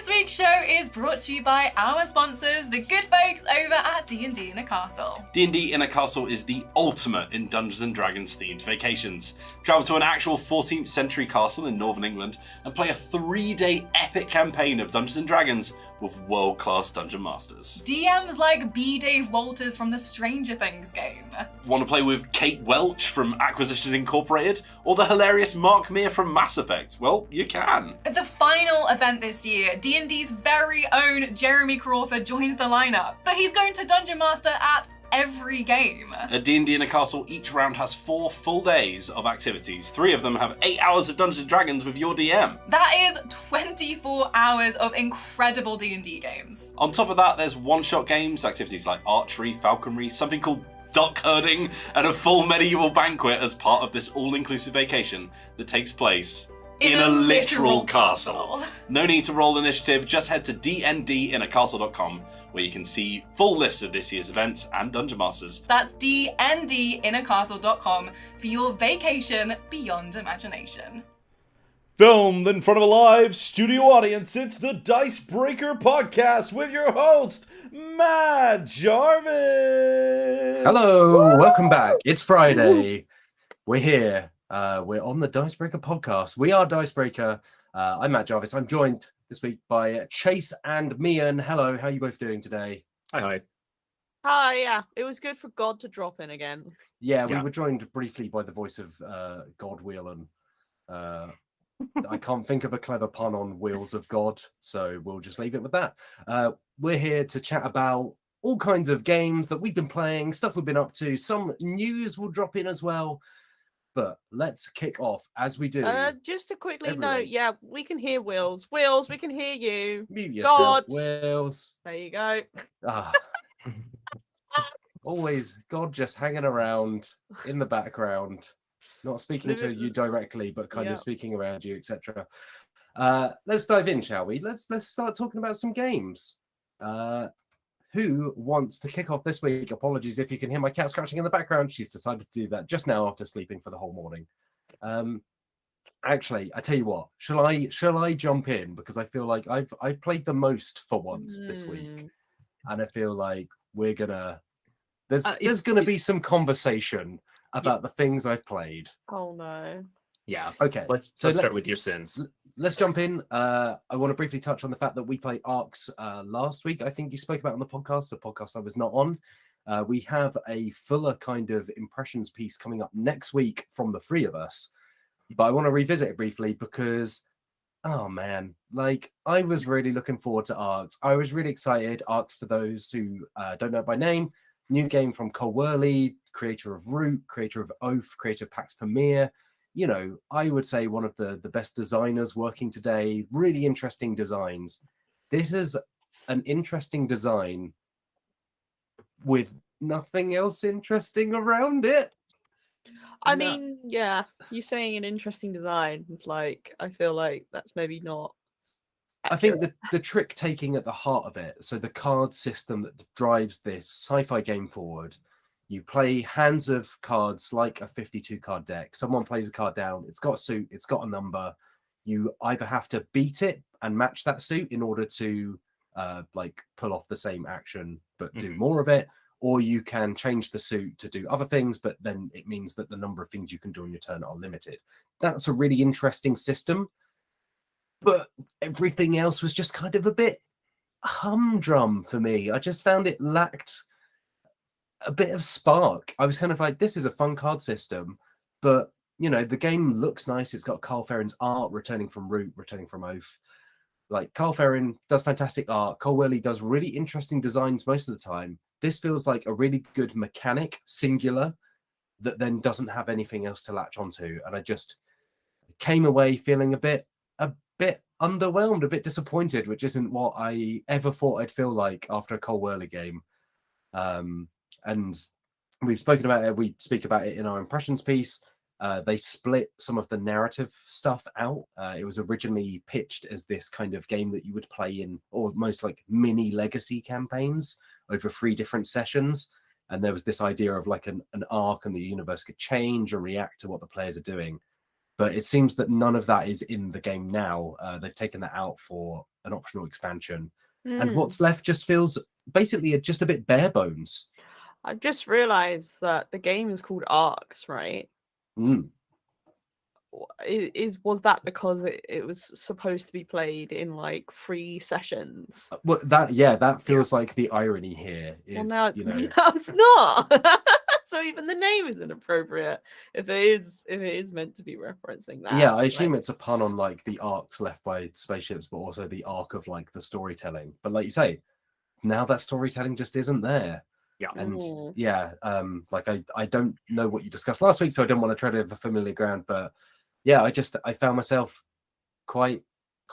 week's show is brought to you by our sponsors, the good folks over at D&D in a Castle. D&D in a Castle is the ultimate in Dungeons & Dragons themed vacations. Travel to an actual 14th century castle in northern England and play a 3-day epic campaign of Dungeons & Dragons with world-class dungeon masters. DMs like B. Dave Walters from the Stranger Things game. Want to play with Kate Welch from Acquisitions Incorporated or the hilarious Mark Meer from Mass Effect? Well, you can. At the final event this year, D&D's very own Jeremy Crawford joins the lineup, but he's going to Dungeon Master at every game. At D&D in a Castle, each round has 4 full days of activities. 3 of them have 8 hours of Dungeons & Dragons with your DM. That is 24 hours of incredible D&D games. On top of that, there's one-shot games, activities like archery, falconry, something called duck herding, and a full medieval banquet as part of this all-inclusive vacation that takes place in a literal castle. No need to roll initiative, just head to dndinacastle.com where you can see full lists of this year's events and Dungeon Masters. That's dndinacastle.com for your vacation beyond imagination. Filmed in front of a live studio audience, it's the Dicebreaker podcast with your host, Matt Jarvis. Hello, welcome back. It's Friday. We're here. We're on the Dicebreaker podcast. We are Dicebreaker. I'm Matt Jarvis. I'm joined this week by Chase and Mian. Hello, how are you both doing today? Hi. Hi, yeah. It was good for God to drop in again. Yeah, we were joined briefly by the voice of God Whelan. I can't think of a clever pun on Wheels of God, so we'll just leave it with that. We're here to chat about all kinds of games that we've been playing, stuff we've been up to. Some news will drop in as well. But let's kick off as we do. Just to quickly note, we can hear Wills. We can hear you. Mute yourself, God. Wills. There you go. Always God just hanging around in the background, not speaking to you directly, but kind of speaking around you, etc. Let's dive in, shall we? Let's start talking about some games. Who wants to kick off this week? Apologies if you can hear my cat scratching in the background. She's decided to do that just now after sleeping for the whole morning. Actually, I tell you what, shall I jump in? Because I feel like I've played the most for once this week. And I feel like we're gonna there's gonna be some conversation about the things I've played. Oh no. Yeah, okay. Let's start with your sins. Let's jump in. I want to briefly touch on the fact that we played Arcs last week. I think you spoke about on the podcast I was not on. We have a fuller kind of impressions piece coming up next week from the 3 of us. But I want to revisit it briefly because, oh man, like I was really looking forward to Arcs. I was really excited. Arcs, for those who don't know it by name, new game from Cole Worley, creator of Root, creator of Oath, creator of Pax Pamir. You know, I would say one of the best designers working today, really interesting designs. This is an interesting design with nothing else interesting around it. I mean, yeah, you're saying an interesting design. It's like, I feel like that's maybe not accurate. I think the trick taking at the heart of it, so the card system that drives this sci-fi game forward, you play hands of cards like a 52 card deck. Someone plays a card down. It's got a suit. It's got a number. You either have to beat it and match that suit in order to like pull off the same action, but do more of it. Or you can change the suit to do other things, but then it means that the number of things you can do on your turn are limited. That's a really interesting system. But everything else was just kind of a bit humdrum for me. I just found it lacked a bit of spark. I was kind of like, this is a fun card system, but you know, the game looks nice. It's got Carl Ferrin's art returning from Root, returning from Oath. Like Carl Ferrin does fantastic art. Cole Worley does really interesting designs most of the time. This feels like a really good mechanic, singular, that then doesn't have anything else to latch onto. And I just came away feeling a bit underwhelmed, a bit disappointed, which isn't what I ever thought I'd feel like after a Cole Worley game. And we've spoken about it. We speak about it in our impressions piece. They split some of the narrative stuff out. It was originally pitched as this kind of game that you would play in almost like mini legacy campaigns over 3 different sessions. And there was this idea of like an arc, and the universe could change or react to what the players are doing. But it seems that none of that is in the game now. They've taken that out for an optional expansion. And what's left just feels basically just a bit bare bones. I've just realized that the game is called Arcs, right? Was that because it was supposed to be played in like 3 sessions? Well, that feels like the irony here is, Well, now, you know, now it's not. So even the name is inappropriate if it is meant to be referencing that. yeah, I assume it's a pun on like the arcs left by spaceships, but also the arc of like the storytelling. But like you say, now that storytelling just isn't there. Yeah. And yeah, like I don't know what you discussed last week, so I don't want to tread over familiar ground, but yeah, I found myself quite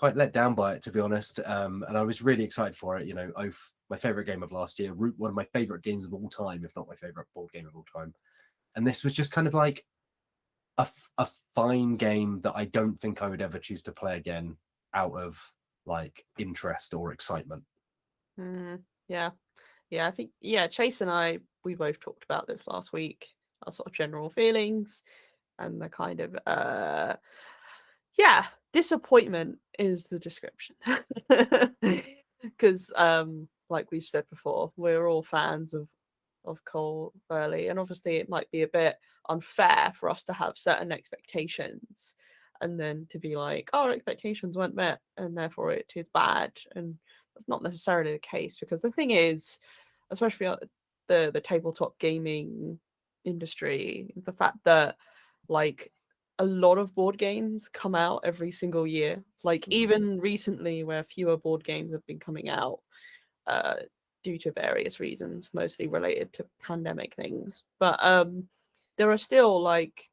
let down by it, to be honest. And I was really excited for it. You know, Oath, my favorite game of last year, Root, one of my favorite games of all time, if not my favorite board game of all time. And this was just kind of like a fine game that I don't think I would ever choose to play again out of like interest or excitement. Yeah. I think Chase and we both talked about this last week, our sort of general feelings and the kind of disappointment is the description. Because like we've said before, we're all fans of Cole Burley, and obviously it might be a bit unfair for us to have certain expectations and then to be like, oh, our expectations weren't met and therefore it is bad. And that's not necessarily the case, because the thing is, especially the tabletop gaming industry, is the fact that like a lot of board games come out every single year. Like even recently, where fewer board games have been coming out due to various reasons, mostly related to pandemic things. But there are still like,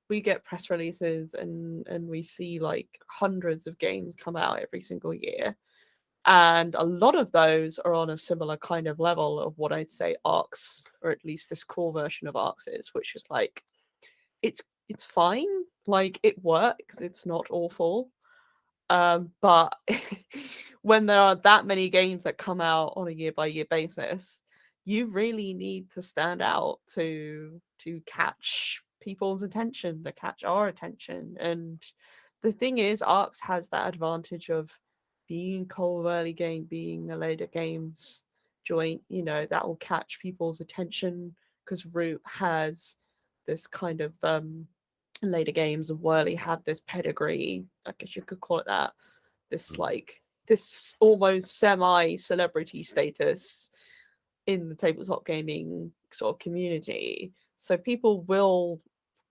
we get press releases and we see like hundreds of games come out every single year. And a lot of those are on a similar kind of level of what I'd say Arcs, or at least this core version of Arcs is, which is like, it's fine, like it works, it's not awful. But when there are that many games that come out on a year-by-year basis, you really need to stand out to catch people's attention, to catch our attention. And the thing is, Arcs has that advantage of being Cole early game, being a later games joint, you know, that will catch people's attention, because Root has this kind of later games, and Whirly have this pedigree, I guess you could call it that, this like this almost semi-celebrity status in the tabletop gaming sort of community. So people will,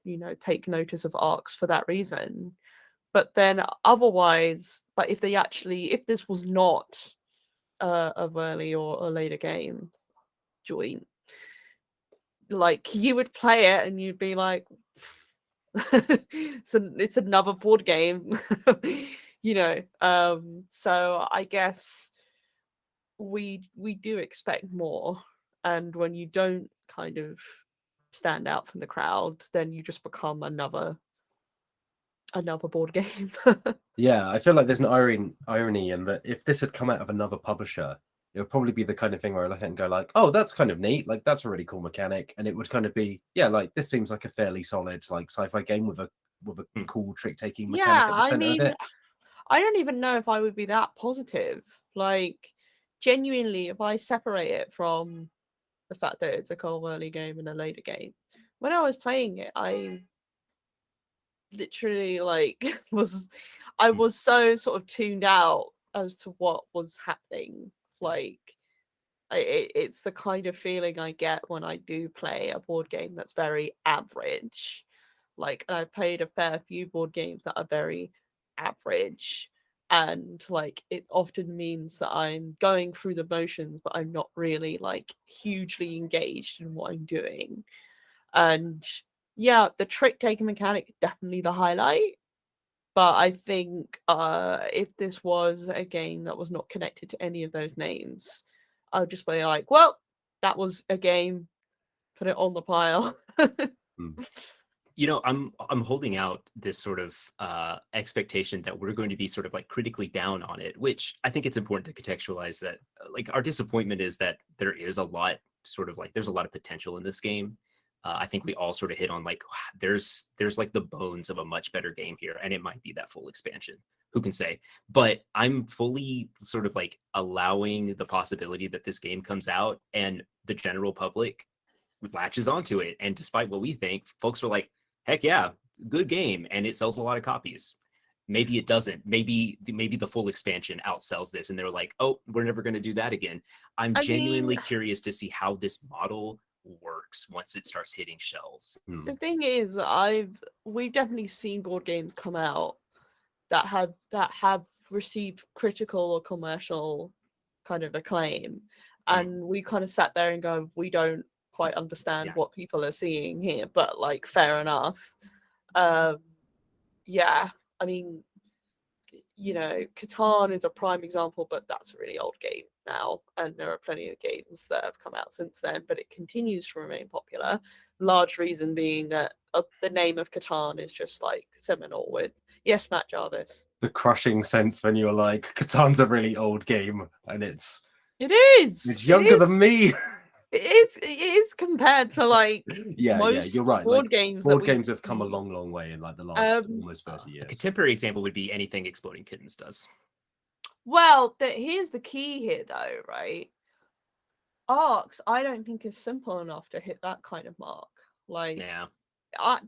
you know, take notice of Arcs for that reason. But then otherwise, but if this was not a early or a later game joint, like you would play it and you'd be like, so it's another board game. You know. So I guess we do expect more, and when you don't kind of stand out from the crowd, then you just become another board game. Yeah, I feel like there's an irony in that if this had come out of another publisher, it would probably be the kind of thing where I look at it and go like, oh, that's kind of neat, like that's a really cool mechanic, and it would kind of be, yeah, like this seems like a fairly solid like sci-fi game with a cool trick-taking mechanic at the center of it. I don't even know if I would be that positive. Like, genuinely, if I separate it from the fact that it's a Cole early game and a later game, when I was playing it, I literally like I was so sort of tuned out as to what was happening. Like, it's the kind of feeling I get when I do play a board game that's very average. Like, I played a fair few board games that are very average, and like it often means that I'm going through the motions, but I'm not really like hugely engaged in what I'm doing. And yeah, the trick taking mechanic is definitely the highlight. But I think if this was a game that was not connected to any of those names, I would just be like, well, that was a game, put it on the pile. You know, I'm holding out this sort of expectation that we're going to be sort of like critically down on it, which I think it's important to contextualize that like our disappointment is that there is a lot sort of like there's a lot of potential in this game. I think we all sort of hit on like there's like the bones of a much better game here, and it might be that full expansion. Who can say? But I'm fully sort of like allowing the possibility that this game comes out and the general public latches onto it. And despite what we think, folks are like, heck yeah, good game, and it sells a lot of copies. Maybe it doesn't. Maybe the full expansion outsells this, and they're like, oh, we're never going to do that again. I'm genuinely curious to see how this model works once it starts hitting shelves. The thing is, we've definitely seen board games come out that have received critical or commercial kind of acclaim, and we kind of sat there and go, we don't quite understand what people are seeing here, but like, fair enough. Yeah, I mean, you know, Catan is a prime example, but that's a really old game now, and there are plenty of games that have come out since then, but it continues to remain popular. Large reason being that the name of Catan is just like seminal with, yes, Matt Jarvis. The crushing sense when you're like, Catan's a really old game, and it's younger than me. It is compared to like most you're right. board like, games. Board games have come a long way in like the last almost 30 years. A contemporary example would be anything Exploding Kittens does. Well, here's the key here, though, right? Arcs, I don't think is simple enough to hit that kind of mark. Like,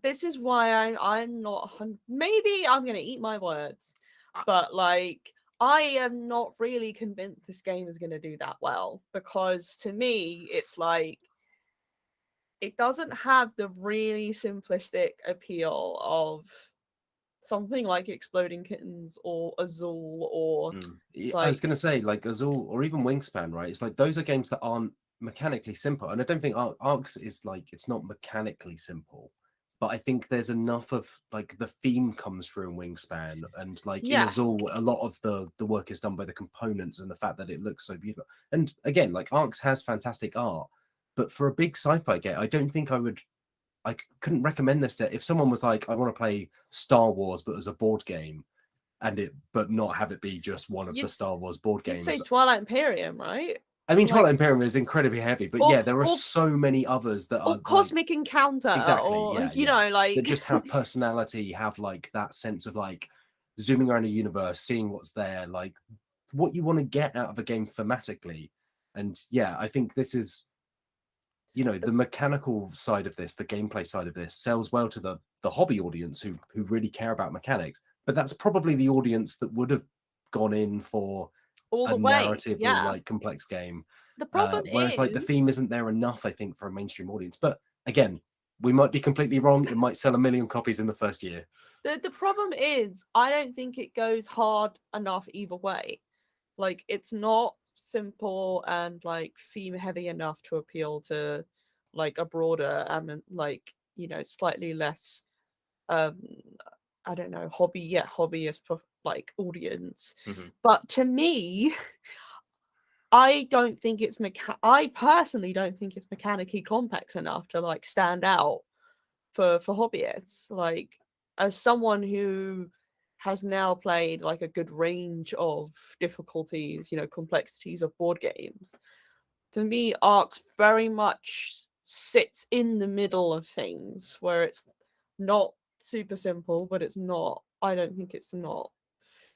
this is why I'm not. Maybe I'm gonna eat my words, but like, I am not really convinced this game is going to do that well, because to me, it's like, it doesn't have the really simplistic appeal of something like Exploding Kittens or Azul or I was going to say like Azul or even Wingspan, right? It's like those are games that aren't mechanically simple, and I don't think Arcs is like, it's not mechanically simple. But I think there's enough of like the theme comes through in Wingspan, and like in Azul, a lot of the work is done by the components and the fact that it looks so beautiful. And again, like Arcs has fantastic art, but for a big sci-fi game, I don't think I couldn't recommend this to, if someone was like, I want to play Star Wars but as a board game, but not have it be just one of the Star Wars board games. You'd say Twilight Imperium, right? I mean, Twilight Imperium is incredibly heavy, but there are so many others that are Cosmic Encounter, exactly, or you know, like that just have personality, have like that sense of like zooming around a universe, seeing what's there, like what you want to get out of a game thematically. And I think this is, you know, the mechanical side of this, the gameplay side of this sells well to the hobby audience who really care about mechanics, but that's probably the audience that would have gone in for a narratively like complex game. The problem whereas like the theme isn't there enough, I think, for a mainstream audience. But again, we might be completely wrong. It might sell 1 million copies in the first year. The problem is, I don't think it goes hard enough either way. Like, it's not simple and like theme heavy enough to appeal to like a broader like, you know, slightly less I don't know, hobbyist like audience. But to me, I don't think it's I personally don't think it's mechanically complex enough to like stand out for hobbyists. Like, as someone who has now played like a good range of difficulties, you know, complexities of board games, to me, Arcs very much sits in the middle of things, where it's not super simple, but it's not, I don't think it's not.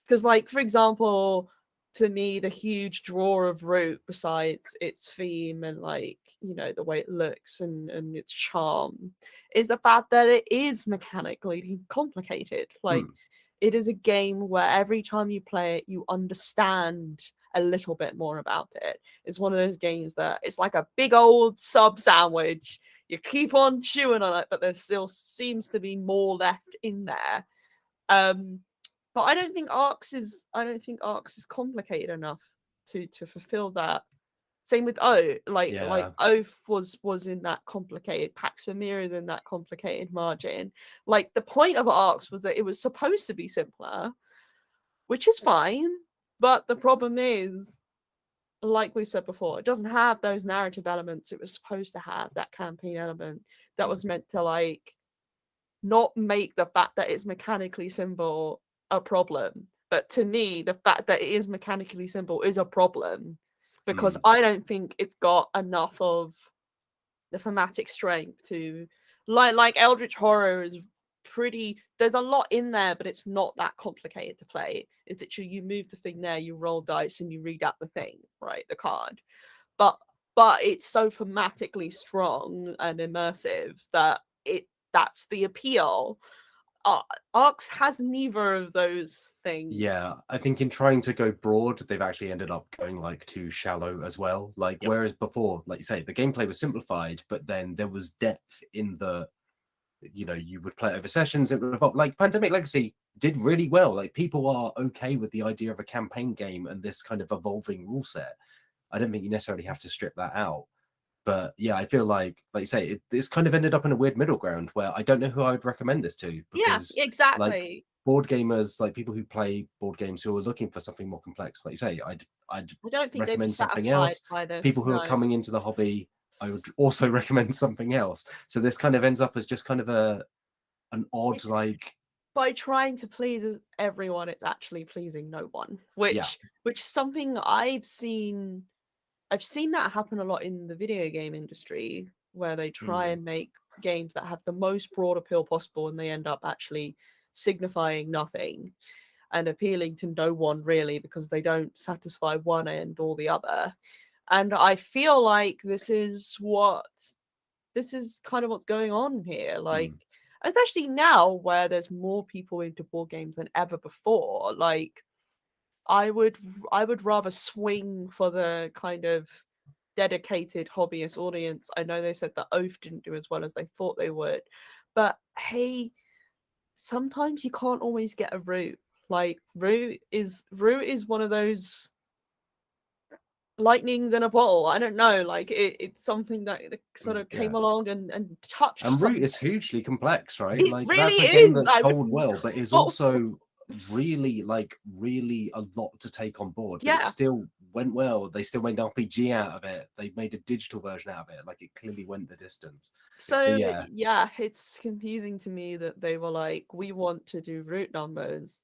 Because, like, for example, to me, the huge draw of Root, besides its theme and, like, you know, the way it looks and its charm, is the fact that it is mechanically complicated. Like, it is a game where every time you play it, you understand a little bit more about it. It's one of those games that it's like a big old sub sandwich. You keep on chewing on it, but there still seems to be more left in there. But I don't think Arcs is complicated enough to fulfill that. Same with O. Like Oath was in that complicated, Pax Pamir is in that complicated margin. Like, the point of Arcs was that it was supposed to be simpler, which is fine. But the problem is, like we said before, it doesn't have those narrative elements it was supposed to have, that campaign element that was meant to, like, not make the fact that it's mechanically simple a problem. But to me, the fact that it is mechanically simple is a problem, because I don't think it's got enough of the thematic strength to like Eldritch Horror is pretty. There's a lot in there, but it's not that complicated to play. It's literally you move the thing there, you roll dice, and you read out the thing, right? The card. But it's so thematically strong and immersive that that's the appeal. Arcs has neither of those things. Yeah, I think in trying to go broad, they've actually ended up going like too shallow as well. Like whereas before, like you say, the gameplay was simplified, but then there was depth in the, you know, you would play it over sessions. It would evolve. Like Pandemic Legacy did really well. Like people are okay with the idea of a campaign game and this kind of evolving rule set. I don't think you necessarily have to strip that out. But yeah, I feel like you say, it's kind of ended up in a weird middle ground where I don't know who I would recommend this to. Because, yeah, exactly. Like, board gamers, like people who play board games who are looking for something more complex, like you say, I don't think recommend they'd be something satisfied else. by this, People who are coming into the hobby, I would also recommend something else. So this kind of ends up as just kind of an odd, like, by trying to please everyone, it's actually pleasing no one. Which something I've seen that happen a lot in the video game industry, where they try and make games that have the most broad appeal possible, and they end up actually signifying nothing and appealing to no one really, because they don't satisfy one end or the other. And I feel like this is kind of what's going on here. Like, especially now where there's more people into board games than ever before. Like, I would rather swing for the kind of dedicated hobbyist audience. I know they said that Oath didn't do as well as they thought they would, but hey, sometimes you can't always get a route. Like route is one of those lightning in a bottle. I don't know. Like it's something that sort of came along and touched. And route is hugely complex, right? It like really that's a game is. that's sold well, but is also really a lot to take on board. But it still went well. They still made an RPG out of it. They made a digital version out of it. Like it clearly went the distance. So yeah, it's confusing to me that they were like, we want to do route numbers.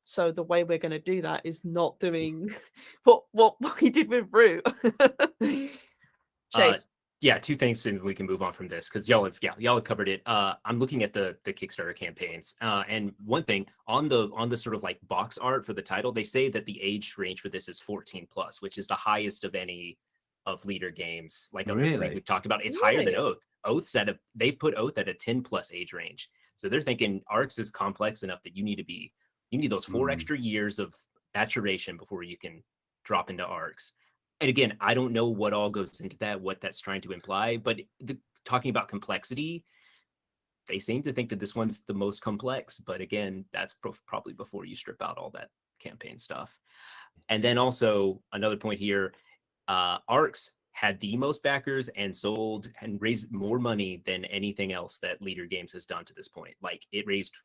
So the way we're going to do that is not doing what we did with route. Chase. Yeah, two things, and we can move on from this because y'all have covered it. I'm looking at the Kickstarter campaigns, and one thing on the sort of like box art for the title, they say that the age range for this is 14 plus, which is the highest of any of leader games. Like of the three we've talked about, it's higher than Oath. They put Oath at a 10 plus age range, so they're thinking Arcs is complex enough that you need those 4 extra years of maturation before you can drop into Arcs. And again, I don't know what all goes into that, what that's trying to imply, but talking about complexity, they seem to think that this one's the most complex. But again, that's probably before you strip out all that campaign stuff. And then also another point here, Arcs had the most backers and sold and raised more money than anything else that Leader Games has done to this point. Like it raised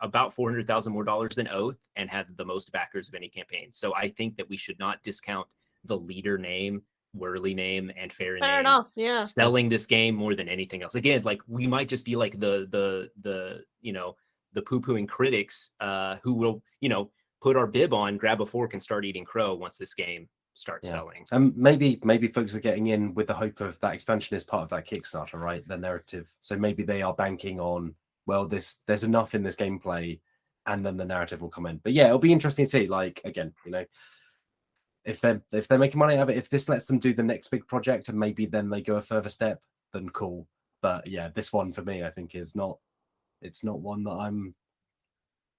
about $400,000 more dollars than Oath and has the most backers of any campaign. So I think that we should not discount the Leader name, Whirly name, and Fair name enough, yeah, selling this game more than anything else. Again, like we might just be like the poo-pooing critics who will, put our bib on, grab a fork, and start eating crow once this game starts selling. And maybe folks are getting in with the hope of that expansion is part of that Kickstarter, right? The narrative. So maybe they are banking on, well, there's enough in this gameplay, and then the narrative will come in. But yeah, it'll be interesting to see. Like again, if they're making money out of it, if this lets them do the next big project, and maybe then they go a further step, then cool. But yeah, this one for me, I think it's not one that I'm.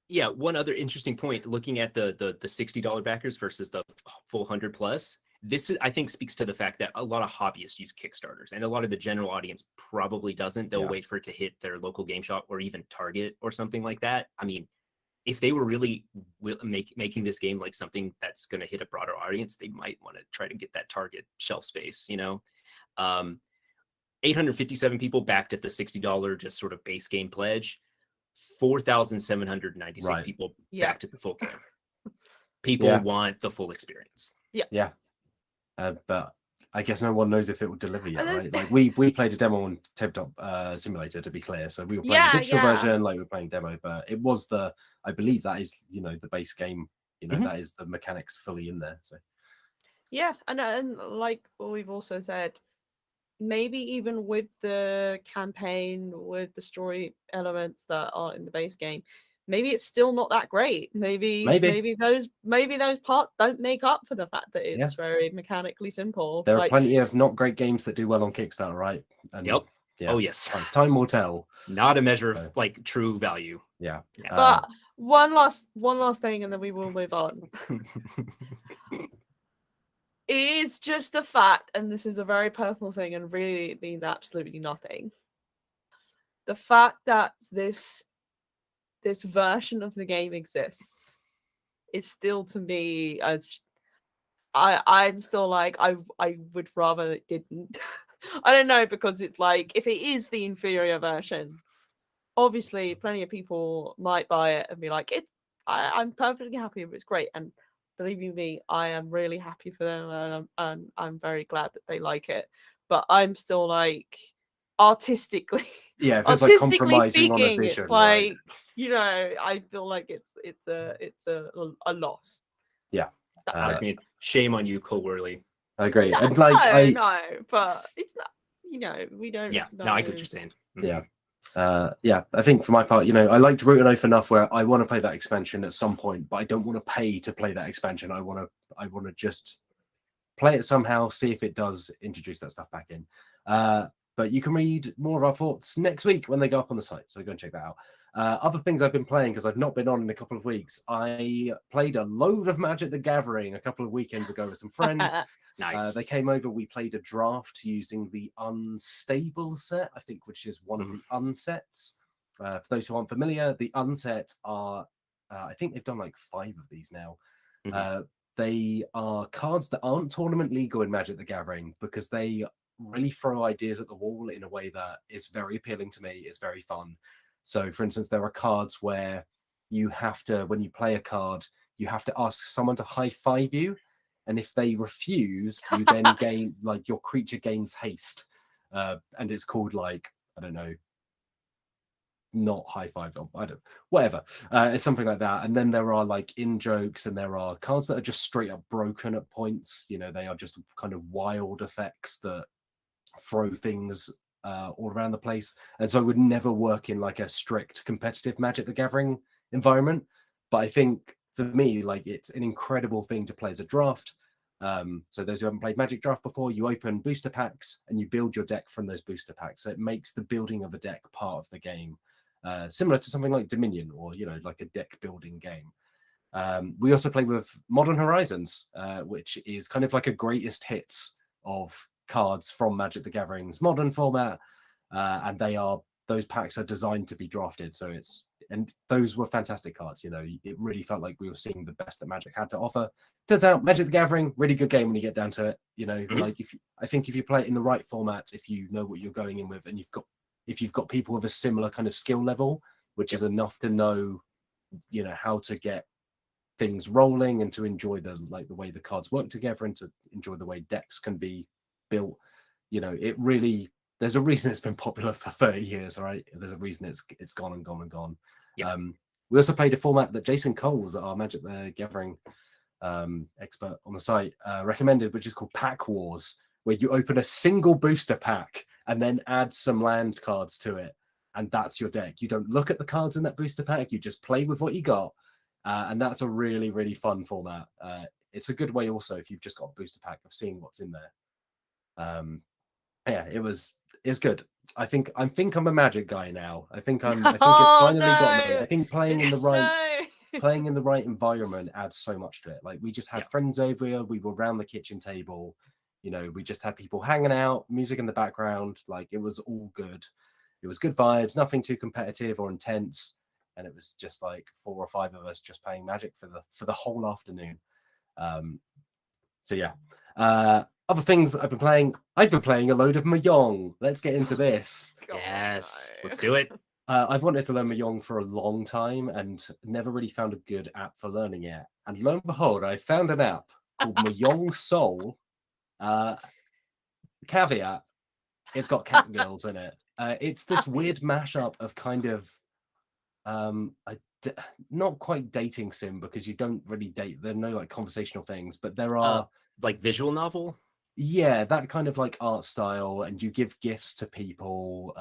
Yeah, one other interesting point, looking at the $60 backers versus the full 100 plus, this I think speaks to the fact that a lot of hobbyists use Kickstarters, and a lot of the general audience probably doesn't. They'll wait for it to hit their local game shop or even Target or something like that. I mean, if they were really making this game like something that's going to hit a broader audience, they might want to try to get that Target shelf space, 857 people backed at the $60 just sort of base game pledge. 4,796 people backed at the full game. People want the full experience. Yeah. But I guess no one knows if it will deliver yet, right? Like we played a demo on Tabletop Simulator, to be clear. So we were playing the digital version, like we were playing demo, but it was I believe that is, the base game, that is the mechanics fully in there. So yeah, and like we've also said, maybe even with the campaign, with the story elements that are in the base game, maybe it's still not that great. Maybe those parts don't make up for the fact that it's very mechanically simple. There are plenty of not great games that do well on Kickstarter, right? And Yep. yeah, Oh yes. time will tell. Not a measure of like true value. Yeah. But one last thing, and then we will move on. It is just the fact, and this is a very personal thing, and really it means absolutely nothing. The fact that this version of the game exists is still, to me, I'm still like, I would rather it didn't. I don't know, because it's like, if it is the inferior version, obviously plenty of people might buy it and be like, I'm perfectly happy, it's great. And believe you me, I am really happy for them, and I'm very glad that they like it. But I'm still like, artistically, if it's like compromising on a speaking, vision, it's like, right? you know, I feel like it's a loss. Yeah. I mean, shame on you, Cole Worley. I agree. No, And like, no, but it's not. You know, we don't. Yeah, know. no, I get what you're saying. Yeah. I think for my part, you know, I liked Root and Oath enough where I want to play that expansion at some point, but I don't want to pay to play that expansion. I want to just play it somehow, see if it does introduce that stuff back in. But you can read more of our thoughts next week when they go up on the site, so go and check that out. Other things I've been playing, because I've not been on in a couple of weeks, I played a load of Magic the Gathering a couple of weekends ago with some friends. Nice. They came over, we played a draft using the Unstable set, I think, which is one of the unsets. For those who aren't familiar, the unsets are, I think they've done like 5 of these now. They are cards that aren't tournament legal in Magic the Gathering, because they really throw ideas at the wall in a way that is very appealing to me. It's very fun. So, for instance, there are cards where you have to, when you play a card, you have to ask someone to high-five you. And if they refuse, you then gain, like, your creature gains haste. And it's called, like, I don't know, not high-five, I don't, whatever. It's something like that. And then there are, like, in-jokes, and there are cards that are just straight up broken at points. You know, they are just kind of wild effects that throw things all around the place. And so it would never work in, like, a strict competitive Magic the Gathering environment. But I think, for me, like, it's an incredible thing to play as a draft. So those who haven't played Magic Draft before, you open booster packs and you build your deck from those booster packs. So it makes the building of a deck part of the game, similar to something like Dominion, or, you know, like a deck building game. We also play with Modern Horizons, which is kind of like a greatest hits of cards from Magic the Gathering's modern format, and those packs are designed to be drafted. So and those were fantastic cards. You know, it really felt like we were seeing the best that Magic had to offer. Turns out, Magic the Gathering, really good game when you get down to it. You know, like, I think if you play it in the right format, if you know what you're going in with, and if you've got people with a similar kind of skill level, which is enough to know, you know, how to get things rolling and to enjoy the way the cards work together, and to enjoy the way decks can be built. You know, it really, there's a reason it's been popular for 30 years, right? There's a reason it's gone and gone and gone. Yeah. We also played a format that Jason Coles, our Magic the Gathering expert on the site, recommended, which is called Pack Wars, where you open a single booster pack and then add some land cards to it, and that's your deck. You don't look at the cards in that booster pack, you just play with what you got. And that's a really, really fun format. It's a good way also, if you've just got a booster pack, of seeing what's in there. Yeah, it's good. I think I'm a Magic guy now. I think it's finally got me. I think playing in the right environment adds so much to it. Like, we just had friends over here, we were around the kitchen table, you know, we just had people hanging out, music in the background, like, it was all good. It was good vibes, nothing too competitive or intense. And it was just like 4 or 5 of us just playing Magic for the whole afternoon. So yeah. Other things I've been playing a load of mahjong. Let's get into this. Yes, let's do it. I've wanted to learn mahjong for a long time and never really found a good app for learning it. And lo and behold, I found an app called Mahjong Soul. Caveat, it's got catgirls in it. It's this weird mashup of kind of not quite dating sim, because you don't really date. There are no, like, conversational things, but there are like, visual novel. Yeah, that kind of like art style, and you give gifts to people.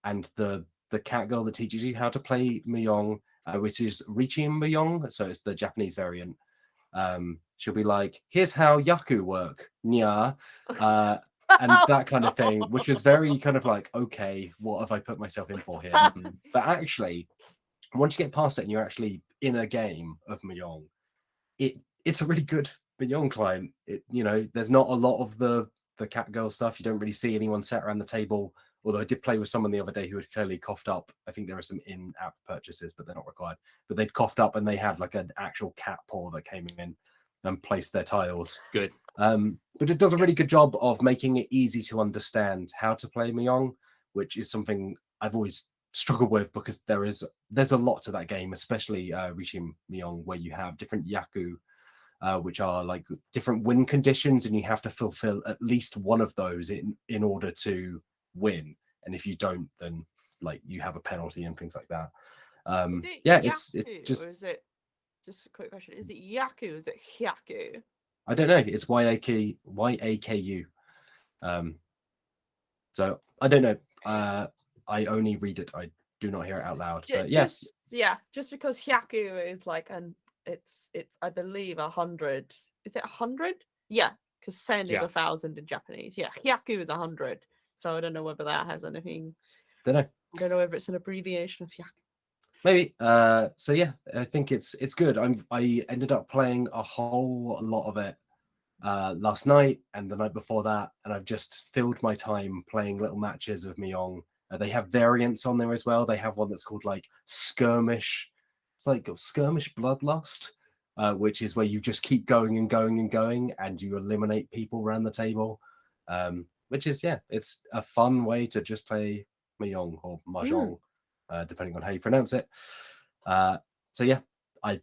And the cat girl that teaches you how to play mahjong, which is Richie mahjong, so it's the Japanese variant. She'll be like, "Here's how yaku work, nya," and that kind of thing, which is very kind of like, okay, what have I put myself in for here? But actually, once you get past it and you're actually in a game of mahjong, it's a really good mahjong client. There's not a lot of the cat girl stuff. You don't really see anyone sat around the table. Although I did play with someone the other day who had clearly coughed up. I think there are some in-app purchases, but they're not required. But they'd coughed up and they had like an actual cat paw that came in and placed their tiles. Good. But it does a really good job of making it easy to understand how to play mahjong, which is something I've always struggled with because there's a lot to that game, especially Rishin mahjong, where you have different yaku, which are like different win conditions, and you have to fulfill at least one of those in order to win. And if you don't, then like you have a penalty and things like that. It's just. Or is it just a quick question? Is it yaku? Is it hyaku? I don't know. It's yaku. So I don't know. I only read it. I do not hear it out loud. But yes, just because hyaku is like it's I believe 100. Is it 100? Yeah, because sen is 1,000 in Japanese. Yeah, hyaku is 100. So I don't know whether that has anything. Don't know. I don't know whether it's an abbreviation of hyaku. Maybe. So yeah, I think it's good. I ended up playing a whole lot of it last night and the night before that, and I've just filled my time playing little matches of mahjong. They have variants on there as well. They have one that's called like Skirmish. It's like Skirmish Bloodlust, which is where you just keep going and going and going, and you eliminate people around the table. Which is it's a fun way to just play mahjong or mahjong, depending on how you pronounce it. So yeah, I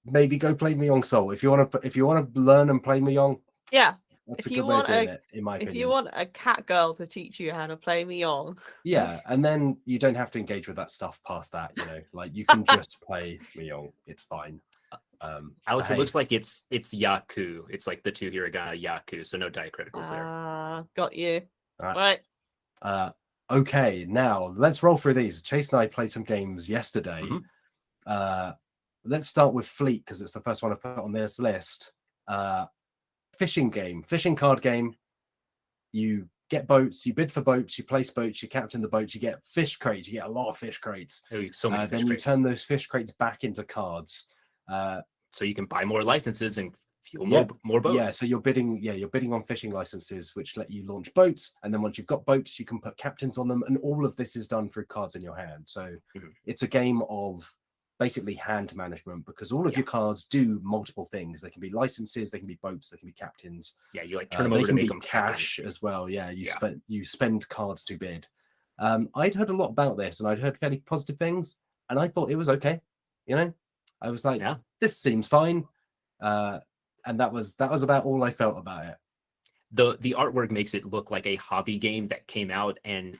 maybe go play mahjong Soul if you want to learn and play mahjong. Yeah. That's a good way of doing it, in my opinion. If you want a cat girl to teach you how to play mahjong. Yeah, and then you don't have to engage with that stuff past that, like you can just play mahjong. It's fine. Alex, it looks like it's yaku. It's like the two hiragana yaku, so no diacriticals there. Got you. All right. Okay, now let's roll through these. Chase and I played some games yesterday. Let's start with Fleet because it's the first one I've put on this list. Fishing card game. You get boats, you bid for boats, you place boats, you captain the boats, you get fish crates, you get a lot of fish crates. So many fish then crates. You turn those fish crates back into cards. So you can buy more licenses and fuel more boats. Yeah, so you're bidding on fishing licenses, which let you launch boats, and then once you've got boats, you can put captains on them, and all of this is done through cards in your hand. So it's a game of basically hand management because all of your cards do multiple things. They can be licenses, they can be boats, they can be captains. Yeah, you like turn them over to make them cash as well. Yeah, you spend cards to bid. I'd heard a lot about this, and I'd heard fairly positive things, and I thought it was okay. I was like, this seems fine. And that was about all I felt about it. The artwork makes it look like a hobby game that came out and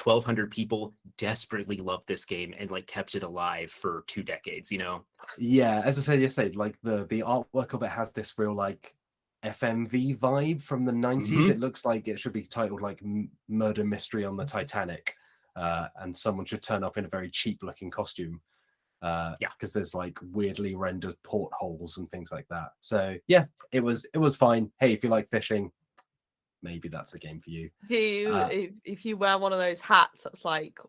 1,200 people desperately loved this game and like kept it alive for 2 decades. Yeah, as I said yesterday, like the artwork of it has this real like FMV vibe from the 90s. It looks like it should be titled like Murder Mystery on the Titanic, and someone should turn up in a very cheap looking costume. Because there's like weirdly rendered portholes and things like that. So yeah, it was fine. Hey, if you like fishing, maybe that's a game for you. If you wear one of those hats that's like,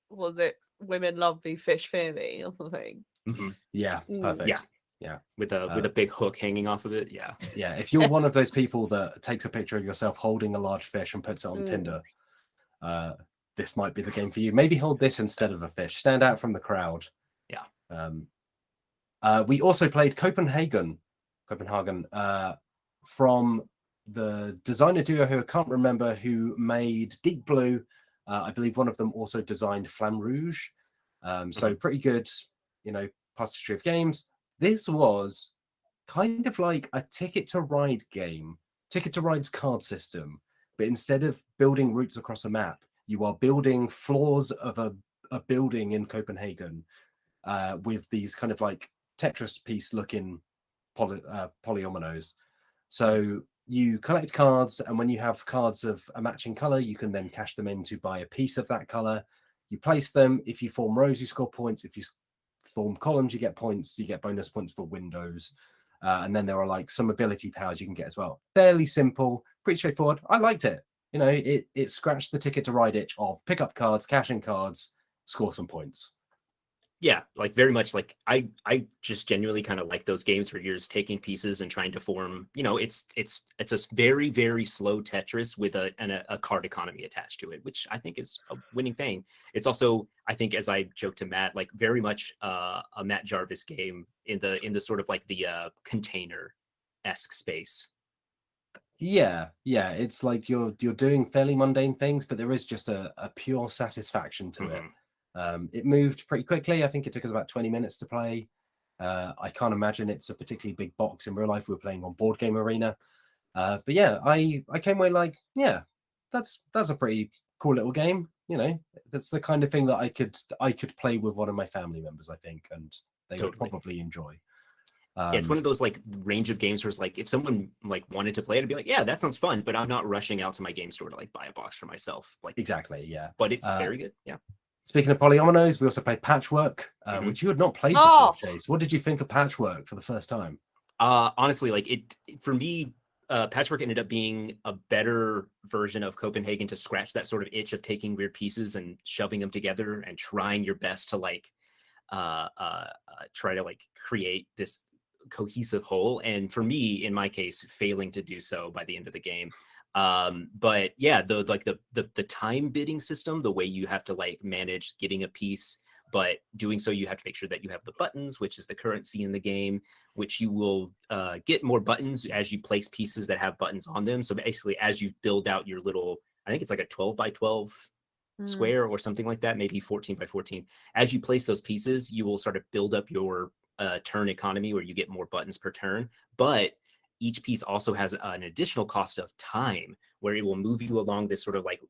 was it women love me, fish fear me or something? Yeah, perfect. Yeah, with a big hook hanging off of it. Yeah. If you're one of those people that takes a picture of yourself holding a large fish and puts it on Tinder, this might be the game for you. Maybe hold this instead of a fish. Stand out from the crowd. We also played Copenhagen, from the designer duo who I can't remember who made Deep Blue. I believe one of them also designed Flamme Rouge. So pretty good, past history of games. This was kind of like a Ticket to Ride game, Ticket to Ride's card system, but instead of building routes across a map, you are building floors of a building in Copenhagen. With these kind of like Tetris piece looking polyominoes. So you collect cards, and when you have cards of a matching color, you can then cash them in to buy a piece of that color. You place them. If you form rows, you score points. If you form columns, you get points. You get bonus points for windows. And then there are like some ability powers you can get as well. Fairly simple, pretty straightforward. I liked it. You know, it scratched the ticket to ride itch of pick up cards, cash in cards, score some points. Yeah, like very much like I just genuinely kind of like those games where you're just taking pieces and trying to form, you know, it's a very, very slow Tetris with a card economy attached to it, which I think is a winning thing. It's also, I think, as I joked to Matt, like very much a Matt Jarvis game in the sort of like the container-esque space. Yeah, it's like you're doing fairly mundane things, but there is just a pure satisfaction to it. It moved pretty quickly. I think it took us about 20 minutes to play. I can't imagine it's a particularly big box in real life. We were playing on Board Game Arena. But yeah, I came away like, yeah, that's a pretty cool little game. You know, that's the kind of thing that I could play with one of my family members, I think, and they would probably enjoy. Yeah, it's one of those like range of games where it's like if someone like wanted to play it, I'd be like, yeah, that sounds fun, but I'm not rushing out to my game store to like buy a box for myself. Like exactly, yeah. But it's very good. Yeah. Speaking of polyominoes, we also played Patchwork, which you had not played before, Chase. What did you think of Patchwork for the first time? Honestly, like it for me, Patchwork ended up being a better version of Copenhagen to scratch that sort of itch of taking weird pieces and shoving them together and trying your best to like try to like create this cohesive whole. And for me, in my case, failing to do so by the end of the game. But yeah, the time bidding system, the way you have to like manage getting a piece, but doing so you have to make sure that you have the buttons, which is the currency in the game, which you will get more buttons as you place pieces that have buttons on them. So basically, as you build out your little, I think it's like a 12 by 12 square or something like that, maybe 14 by 14. As you place those pieces, you will sort of build up your turn economy where you get more buttons per turn. But each piece also has an additional cost of time where it will move you along this sort of like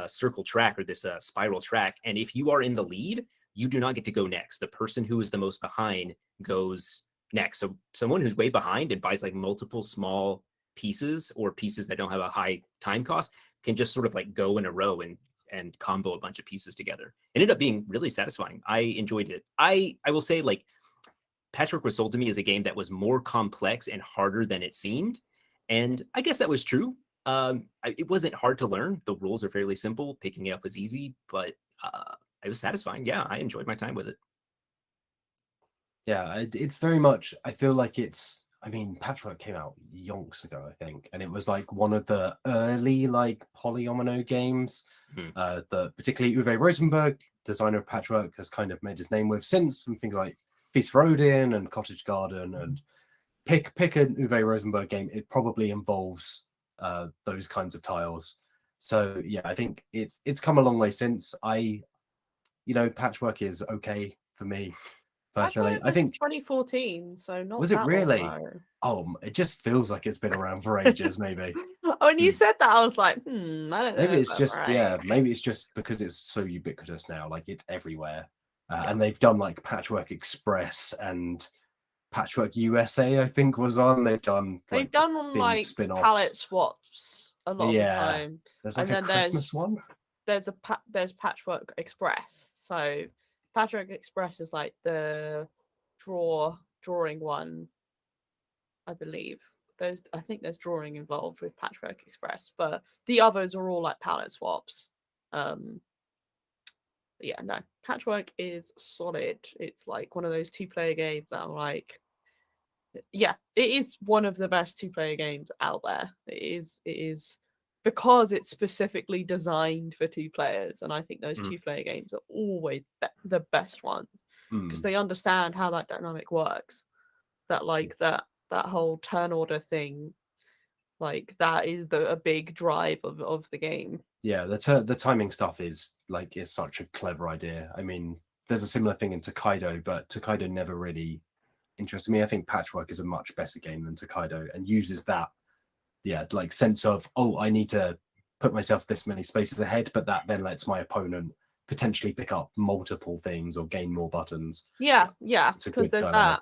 circle track or this spiral track. And if you are in the lead, you do not get to go next. The person who is the most behind goes next. So someone who's way behind and buys like multiple small pieces or pieces that don't have a high time cost can just sort of like go in a row and combo a bunch of pieces together. It ended up being really satisfying. I enjoyed it. I will say, like, Patchwork was sold to me as a game that was more complex and harder than it seemed. And I guess that was true. It wasn't hard to learn. The rules are fairly simple. Picking it up was easy, but it was satisfying. Yeah, I enjoyed my time with it. Yeah, it's very much, I feel like it's, I mean, Patchwork came out yonks ago, I think, and it was like one of the early like polyomino games that particularly Uwe Rosenberg, designer of Patchwork, has kind of made his name with since, and things like Feast for Odin and Cottage Garden, and pick an Uwe Rosenberg game, it probably involves those kinds of tiles. So yeah, I think it's come a long way since. Patchwork is okay for me personally. I think 2014, so not. Was it that really? long ago. Oh, it just feels like it's been around for ages, maybe. When you said that, I was like, I don't know. Maybe it's just right. maybe it's just because it's so ubiquitous now, like it's everywhere. And they've done like Patchwork Express and Patchwork USA, I think was on. They've done like spin-offs. palette swaps a lot of the time. There's like and a then Christmas one. There's Patchwork Express. So Patchwork Express is like the drawing one, I believe. I think there's drawing involved with Patchwork Express, but the others are all like palette swaps. Yeah, no, Patchwork is solid. It's like one of those 2-player games that I'm like, yeah, it is one of the best 2-player games out there. It is because it's specifically designed for 2 players, and I think those 2-player games are always the best ones because they understand how that dynamic works. That like that whole turn order thing, like that is a big drive of the game. Yeah, the timing stuff is such a clever idea. I mean, there's a similar thing in Tokaido, but Tokaido never really interested me. I think Patchwork is a much better game than Tokaido and uses that, like sense of, I need to put myself this many spaces ahead, but that then lets my opponent potentially pick up multiple things or gain more buttons. Yeah, because there's that.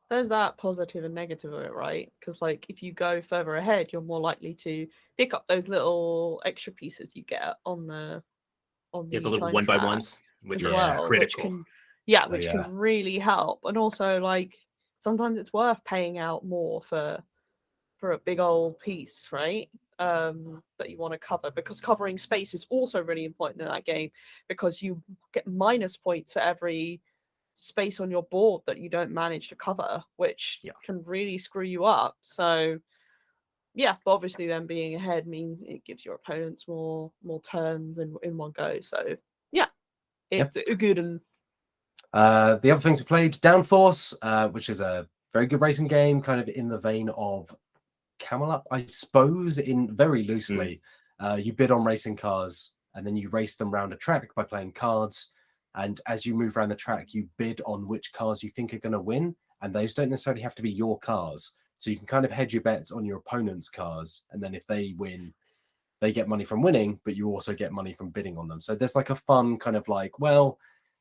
there's that positive and negative of it, right? Because like if you go further ahead, you're more likely to pick up those little extra pieces you get on the Yeah, the little time one by track ones, which as are well, which critical. can Oh, which yeah. can really help. And also like sometimes it's worth paying out more for a big old piece, right? That you want to cover, because covering space is also really important in that game, because you get minus points for every space on your board that you don't manage to cover, which Yeah. can really screw you up. So yeah, but obviously then being ahead means it gives your opponents more turns in one go. So yeah, it's a good and The other things we played, Downforce, which is a very good racing game, kind of in the vein of Camelot, I suppose, in very loosely. You bid on racing cars, and then you race them around a track by playing cards. And as you move around the track, you bid on which cars you think are going to win, and those don't necessarily have to be your cars. So you can kind of hedge your bets on your opponent's cars, and then if they win, they get money from winning, but you also get money from bidding on them. So there's like a fun kind of like, well,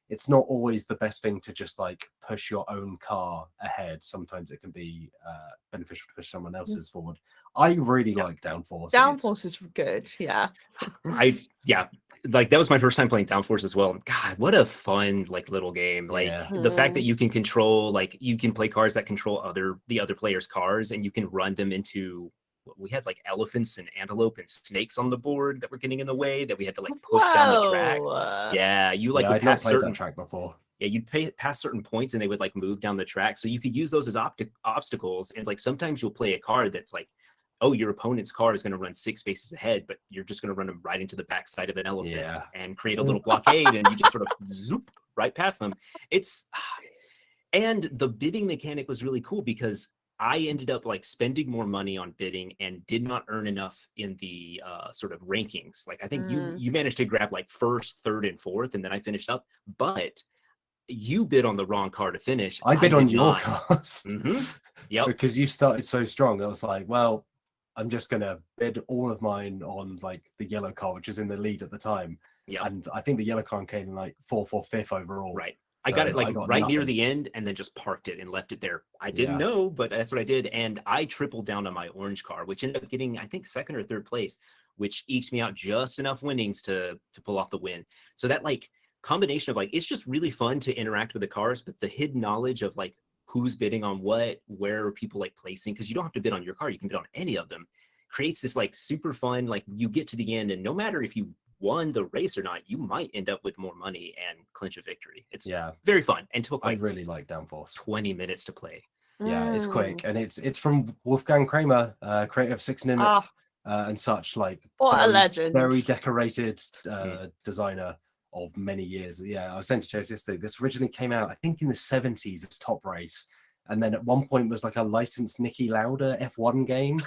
it's not always the best thing to just like push your own car ahead. Sometimes it can be beneficial to push someone else's forward. I really like Downforce. Downforce is good. Yeah. Like that was my first time playing Downforce as well. God, what a fun like little game. Like Yeah. the fact that you can control, like you can play cards that control the other players' cars, and you can run them into. We had like elephants and antelope and snakes on the board that were getting in the way that we had to like push down the track. Whoa. Yeah, you like Yeah, would I'd not pass played certain that track before. yeah, you'd pass certain points and they would like move down the track. So you could use those as obstacles. And like sometimes you'll play a card that's like, oh, your opponent's car is going to run 6 spaces ahead, but you're just going to run them right into the backside of an elephant and create a little blockade, and you just sort of zoop right past them. And the bidding mechanic was really cool because I ended up like spending more money on bidding and did not earn enough in the sort of rankings. Like I think you managed to grab like first, third, and fourth, and then I finished up. But you bid on the wrong car to finish. I bid on did your not. cars. Yep. Because you started so strong. I was like, well, I'm just going to bid all of mine on like the yellow car, which is in the lead at the time. Yep. And I think the yellow car came in like 4th or 5th overall. Right. So I got it like right near nothing. the end and then just parked it and left it there. I didn't know, but that's what I did. And I tripled down on my orange car, which ended up getting, I think, 2nd or 3rd place, which eked me out just enough winnings to pull off the win. So that like combination of like, it's just really fun to interact with the cars, but the hidden knowledge of like who's bidding on what, where are people like placing, because you don't have to bid on your car, you can bid on any of them, creates this like super fun, like you get to the end and no matter if you won the race or not, you might end up with more money and clinch a victory. It's very fun and took like I really like Downforce. 20 minutes to play. Yeah, it's quick and it's from Wolfgang Kramer, creator of 6 Nimmt and such. Like what a legend, very decorated designer of many years. Yeah, I was saying to Chase yesterday, this originally came out I think in the 70s as Top Race, and then at one point was like a licensed Niki Lauda F1 game.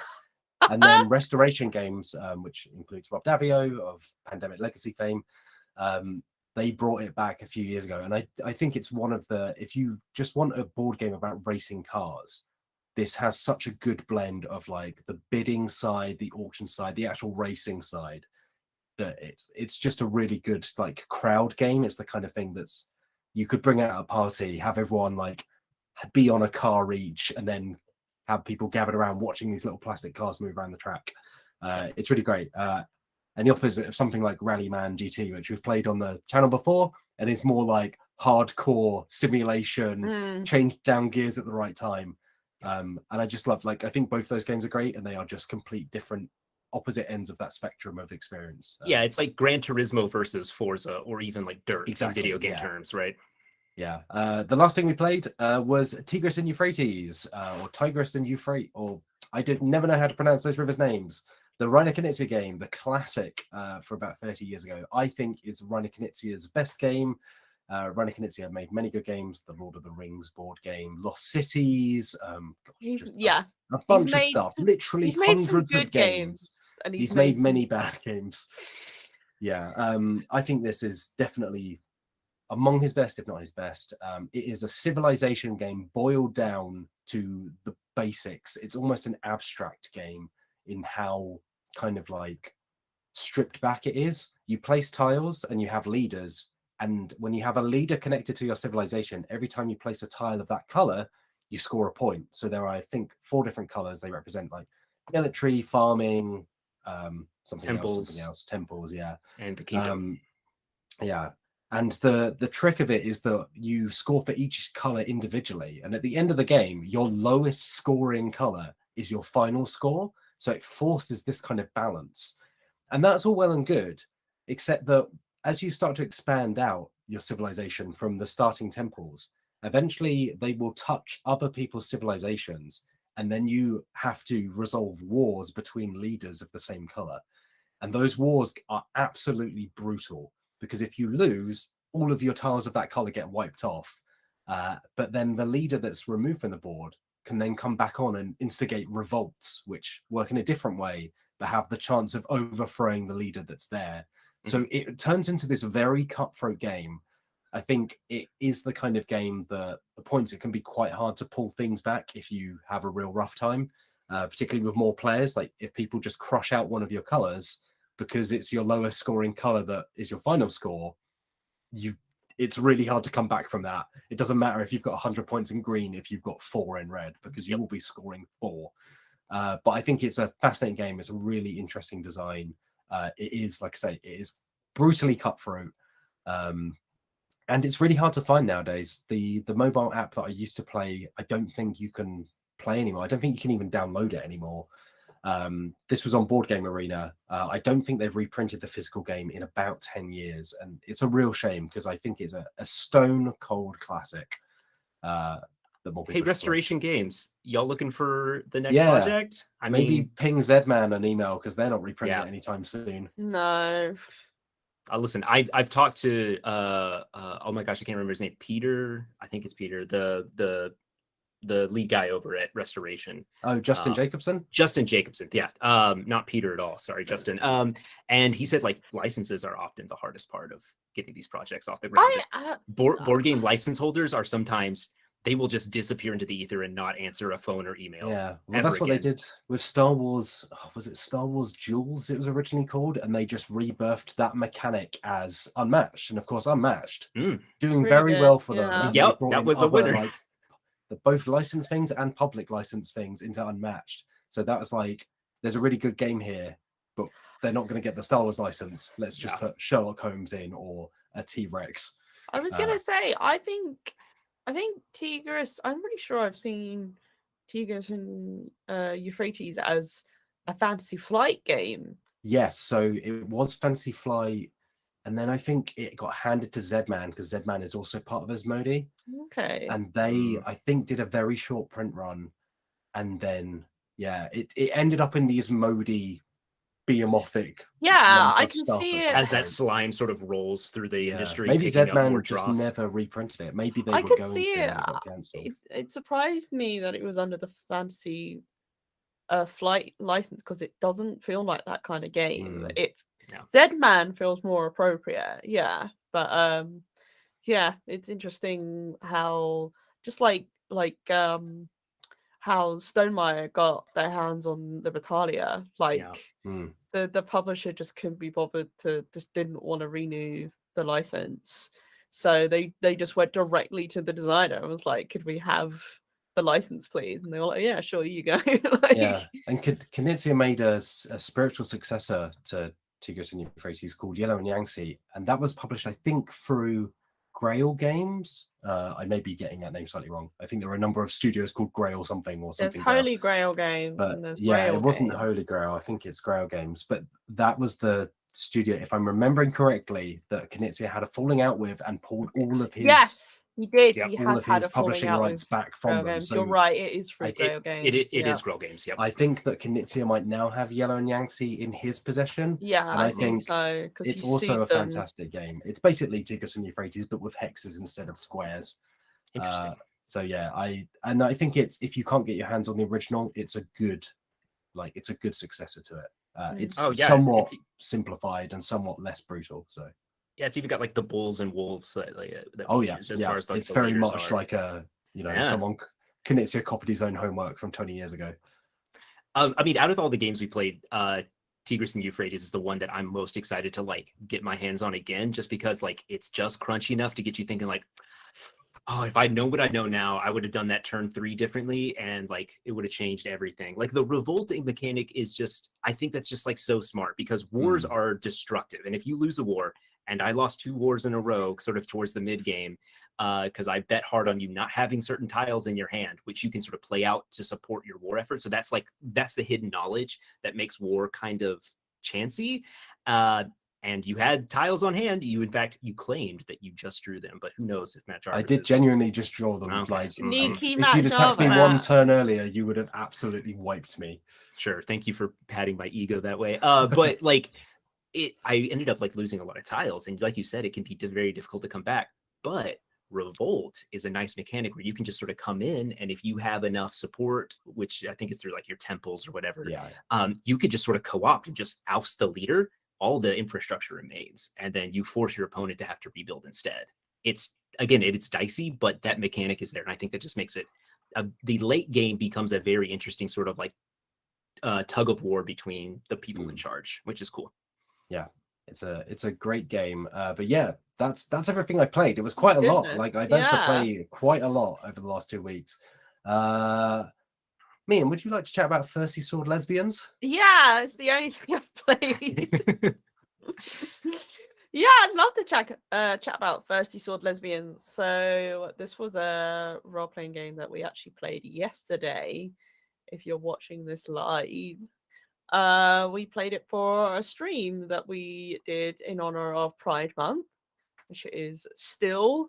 And then Restoration Games, which includes Rob Davio of Pandemic Legacy fame, they brought it back a few years ago. And I think it's one of the, if you just want a board game about racing cars, this has such a good blend of like the bidding side, the auction side, the actual racing side, that it's just a really good like crowd game. It's the kind of thing that's, you could bring out at a party, have everyone like be on a car each, and then have people gathered around watching these little plastic cars move around the track. It's really great. And the opposite of something like Rallyman GT, which we've played on the channel before, and is more like hardcore simulation, change down gears at the right time. And I just love, like, I think both those games are great, and they are just complete different opposite ends of that spectrum of experience. Yeah, it's like Gran Turismo versus Forza, or even like Dirt in video game terms, right? Yeah. The last thing we played was Tigris and Euphrates, or Tigris and Euphrates, or I never know how to pronounce those rivers' names. The Reiner Knizia game, the classic for about 30 years ago, I think is Reiner Knizia's best game. Reiner Knizia made many good games, the Lord of the Rings board game, Lost Cities, a bunch of stuff, literally hundreds of games. And he's made many bad games. Yeah, I think this is definitely among his best, if not his best. It is a civilization game boiled down to the basics. It's almost an abstract game in how kind of like stripped back it is. You place tiles and you have leaders. And when you have a leader connected to your civilization, every time you place a tile of that color, you score a point. So there are, I think, 4 different colors. They represent like military, farming, something else, temples, yeah, and the kingdom. Yeah. And the trick of it is that you score for each color individually, and at the end of the game, your lowest scoring color is your final score. So it forces this kind of balance, and that's all well and good, except that as you start to expand out your civilization from the starting temples, eventually they will touch other people's civilizations, and then you have to resolve wars between leaders of the same color. And those wars are absolutely brutal, because if you lose, all of your tiles of that color get wiped off. But then the leader that's removed from the board can then come back on and instigate revolts, which work in a different way, but have the chance of overthrowing the leader that's there. So it turns into this very cutthroat game. I think it is the kind of game that at points it can be quite hard to pull things back if you have a real rough time, particularly with more players. Like if people just crush out one of your colors because it's your lowest scoring color that is your final score, it's really hard to come back from that. It doesn't matter if you've got 100 points in green if you've got 4 in red, because you will be scoring 4. But I think it's a fascinating game. It's a really interesting design. It is, like I say, it is brutally cutthroat. And it's really hard to find nowadays. The mobile app that I used to play, I don't think you can play anymore. I don't think you can even download it anymore. This was on Board Game Arena. I don't think they've reprinted the physical game in about 10 years. And it's a real shame, because I think it's a stone cold classic. Hey, Restoration Games, y'all looking for the next project? Maybe ping Zedman an email, because they're not reprinting it anytime soon. No. Listen, I've talked to oh my gosh, I can't remember his name. Peter, I think it's Peter, the lead guy over at Restoration. Oh, Justin Jacobson? Justin Jacobson, yeah. Not Peter at all. Sorry, Justin. And he said like licenses are often the hardest part of getting these projects off the ground. Board game license holders are sometimes, they will just disappear into the ether and not answer a phone or email. Yeah, well, that's what they did with Star Wars. Was it Star Wars Duels it was originally called? And they just rebirthed that mechanic as Unmatched. And of course, Unmatched doing very well for them. Yep, that was a winner. Like, both licensed things and public license things into Unmatched. So that was like, there's a really good game here, but they're not going to get the Star Wars license. Let's just put Sherlock Holmes in, or a T-Rex. I was going to say, I think Tigris, I'm pretty sure I've seen Tigris and Euphrates as a Fantasy Flight game. Yes, so it was Fantasy Flight, and then I think it got handed to Zedman, because Zedman is also part of Asmodee. Okay. And they, I think, did a very short print run, and then it ended up in the Asmodee behemothhic. Yeah, I can see it as that slime sort of rolls through the industry. Maybe Zedman just never reprinted it. Maybe they were going to. And it got cancelled. It surprised me that it was under the Fantasy Flight license, because it doesn't feel like that kind of game. Zedman feels more appropriate, but it's interesting how just like how Stonemaier got their hands on the Libertalia, the publisher just couldn't be bothered just didn't want to renew the license, so they just went directly to the designer and was like, could we have the license please? And they were like, yeah, sure, you go. And Knizia made a spiritual successor to Tigris and Euphrates called Yellow and Yangtze, and that was published, I think, through Grail Games. I may be getting that name slightly wrong. I think there were a number of studios called Grail something or something. There's Holy Grail Games, but and there's it wasn't Games. Holy Grail. I think it's Grail Games, but that was the studio, if I'm remembering correctly, that Knizia had a falling out with and pulled all of his. Yes, he did. He all has of had his a falling publishing out rights with back from them. Games. So You're right. It is through Grail Games. It is Grail Games. Yep. I think that Knizia might now have Yellow and Yangtze in his possession. Yeah, and I think so. It's also a fantastic game. It's basically Tigris and Euphrates, but with hexes instead of squares. Interesting. I think it's, if you can't get your hands on the original, it's a good successor to it. It's somewhat simplified and somewhat less brutal. So it's even got like the bulls and wolves that as far as like it's very much like someone Knizia copied his own homework from 20 years ago. I mean, out of all the games we played, Tigris and Euphrates is the one that I'm most excited to like get my hands on again, just because like it's just crunchy enough to get you thinking like, Oh, if I know what I know now, I would have done that turn 3 differently, and like it would have changed everything. Like the revolting mechanic is just, I think that's just like so smart because wars are destructive. And if you lose a war, and I lost 2 wars in a row, sort of towards the mid game, because I bet hard on you not having certain tiles in your hand, which you can sort of play out to support your war effort. So that's the hidden knowledge that makes war kind of chancy. And you had tiles on hand. You, in fact, you claimed that you just drew them, but who knows if Matt Jarvis I did genuinely just draw them. Well, Like, Sneaky if Matt you'd attacked me Jarvis. one turn earlier, you would have absolutely wiped me. Sure. Thank you for patting my ego that way. But like I ended up like losing a lot of tiles, and like you said, it can be very difficult to come back. But Revolt is a nice mechanic where you can just sort of come in, and if you have enough support, which I think is through like your temples or whatever, you could just sort of co-opt and just oust the leader. All the infrastructure remains, and then you force your opponent to have to rebuild instead. It's dicey, but that mechanic is there, and I think that just makes it the late game becomes a very interesting sort of like tug of war between the people in charge, which is cool. Yeah, it's a great game. But yeah, that's everything I played. It was quite a lot. Like I managed to play quite a lot over the last 2 weeks. Mian, would you like to chat about Thirsty Sword Lesbians? Yeah, it's the only thing I've played. Yeah, I'd love to chat about Thirsty Sword Lesbians. So this was a role-playing game that we actually played yesterday. If you're watching this live, we played it for a stream that we did in honor of Pride Month, which is still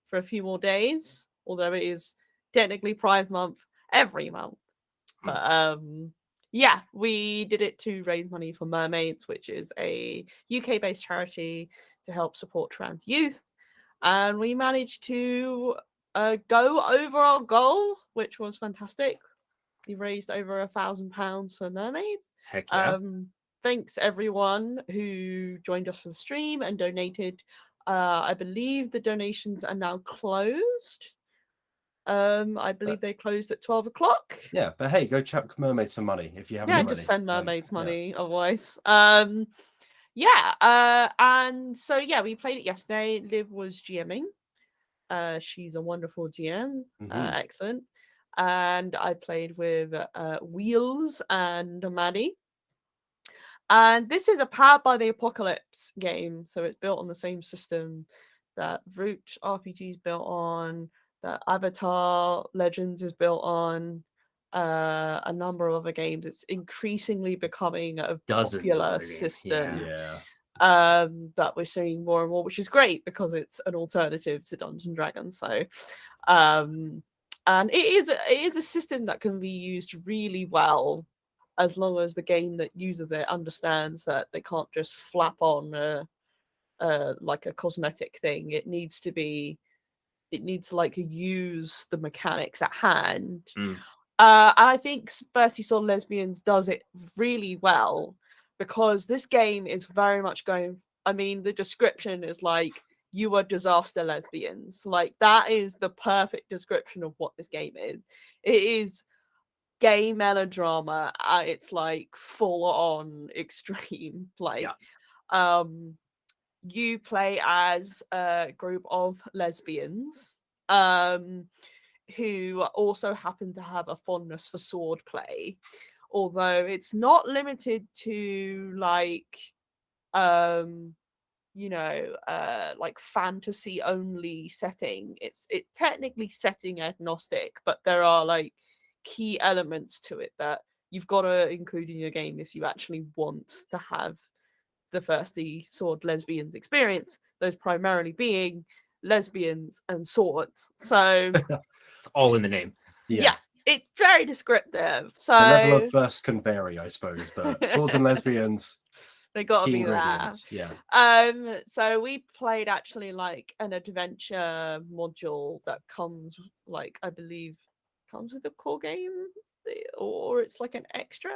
for a few more days, although it is technically Pride Month every month. But yeah, we did it to raise money for Mermaids, which is a UK-based charity to help support trans youth. And we managed to go over our goal, which was fantastic. We raised over £1,000 for Mermaids. Heck yeah. Thanks everyone who joined us for the stream and donated. I believe the donations are now closed. I believe they closed at 12 o'clock. Yeah, but hey, go chuck Mermaids some money if you haven't already. Just send Mermaids money otherwise. And so yeah, we played it yesterday. Liv was GMing. She's a wonderful GM. Excellent. And I played with Wheels and Maddie. And this is a Powered by the Apocalypse game, so it's built on the same system that Root RPG is built on, that Avatar Legends is built on, a number of other games. It's increasingly becoming a popular system that we're seeing more and more, which is great because it's an alternative to Dungeons and Dragons. So, and it is a system that can be used really well as long as the game that uses it understands that they can't just flap on like a cosmetic thing. It needs to like use the mechanics at hand. I think Thirsty Sword Lesbians does it really well because this game is very much going. I mean, the description is like, you are disaster lesbians. Like, that is the perfect description of what this game is. It is gay melodrama. It's like full on extreme. Like, you play as a group of lesbians who also happen to have a fondness for sword play, although it's not limited to like like fantasy only setting. It's technically setting agnostic, but there are like key elements to it that you've got to include in your game if you actually want to have the Thirsty Sword Lesbians experience, those primarily being lesbians and swords. So it's all in the name. Yeah, it's very descriptive. So the level of thirst can vary, I suppose, but swords and lesbians, they gotta be there. Yeah. So we played actually like an adventure module that comes, like, I believe comes with the core game, or it's like an extra.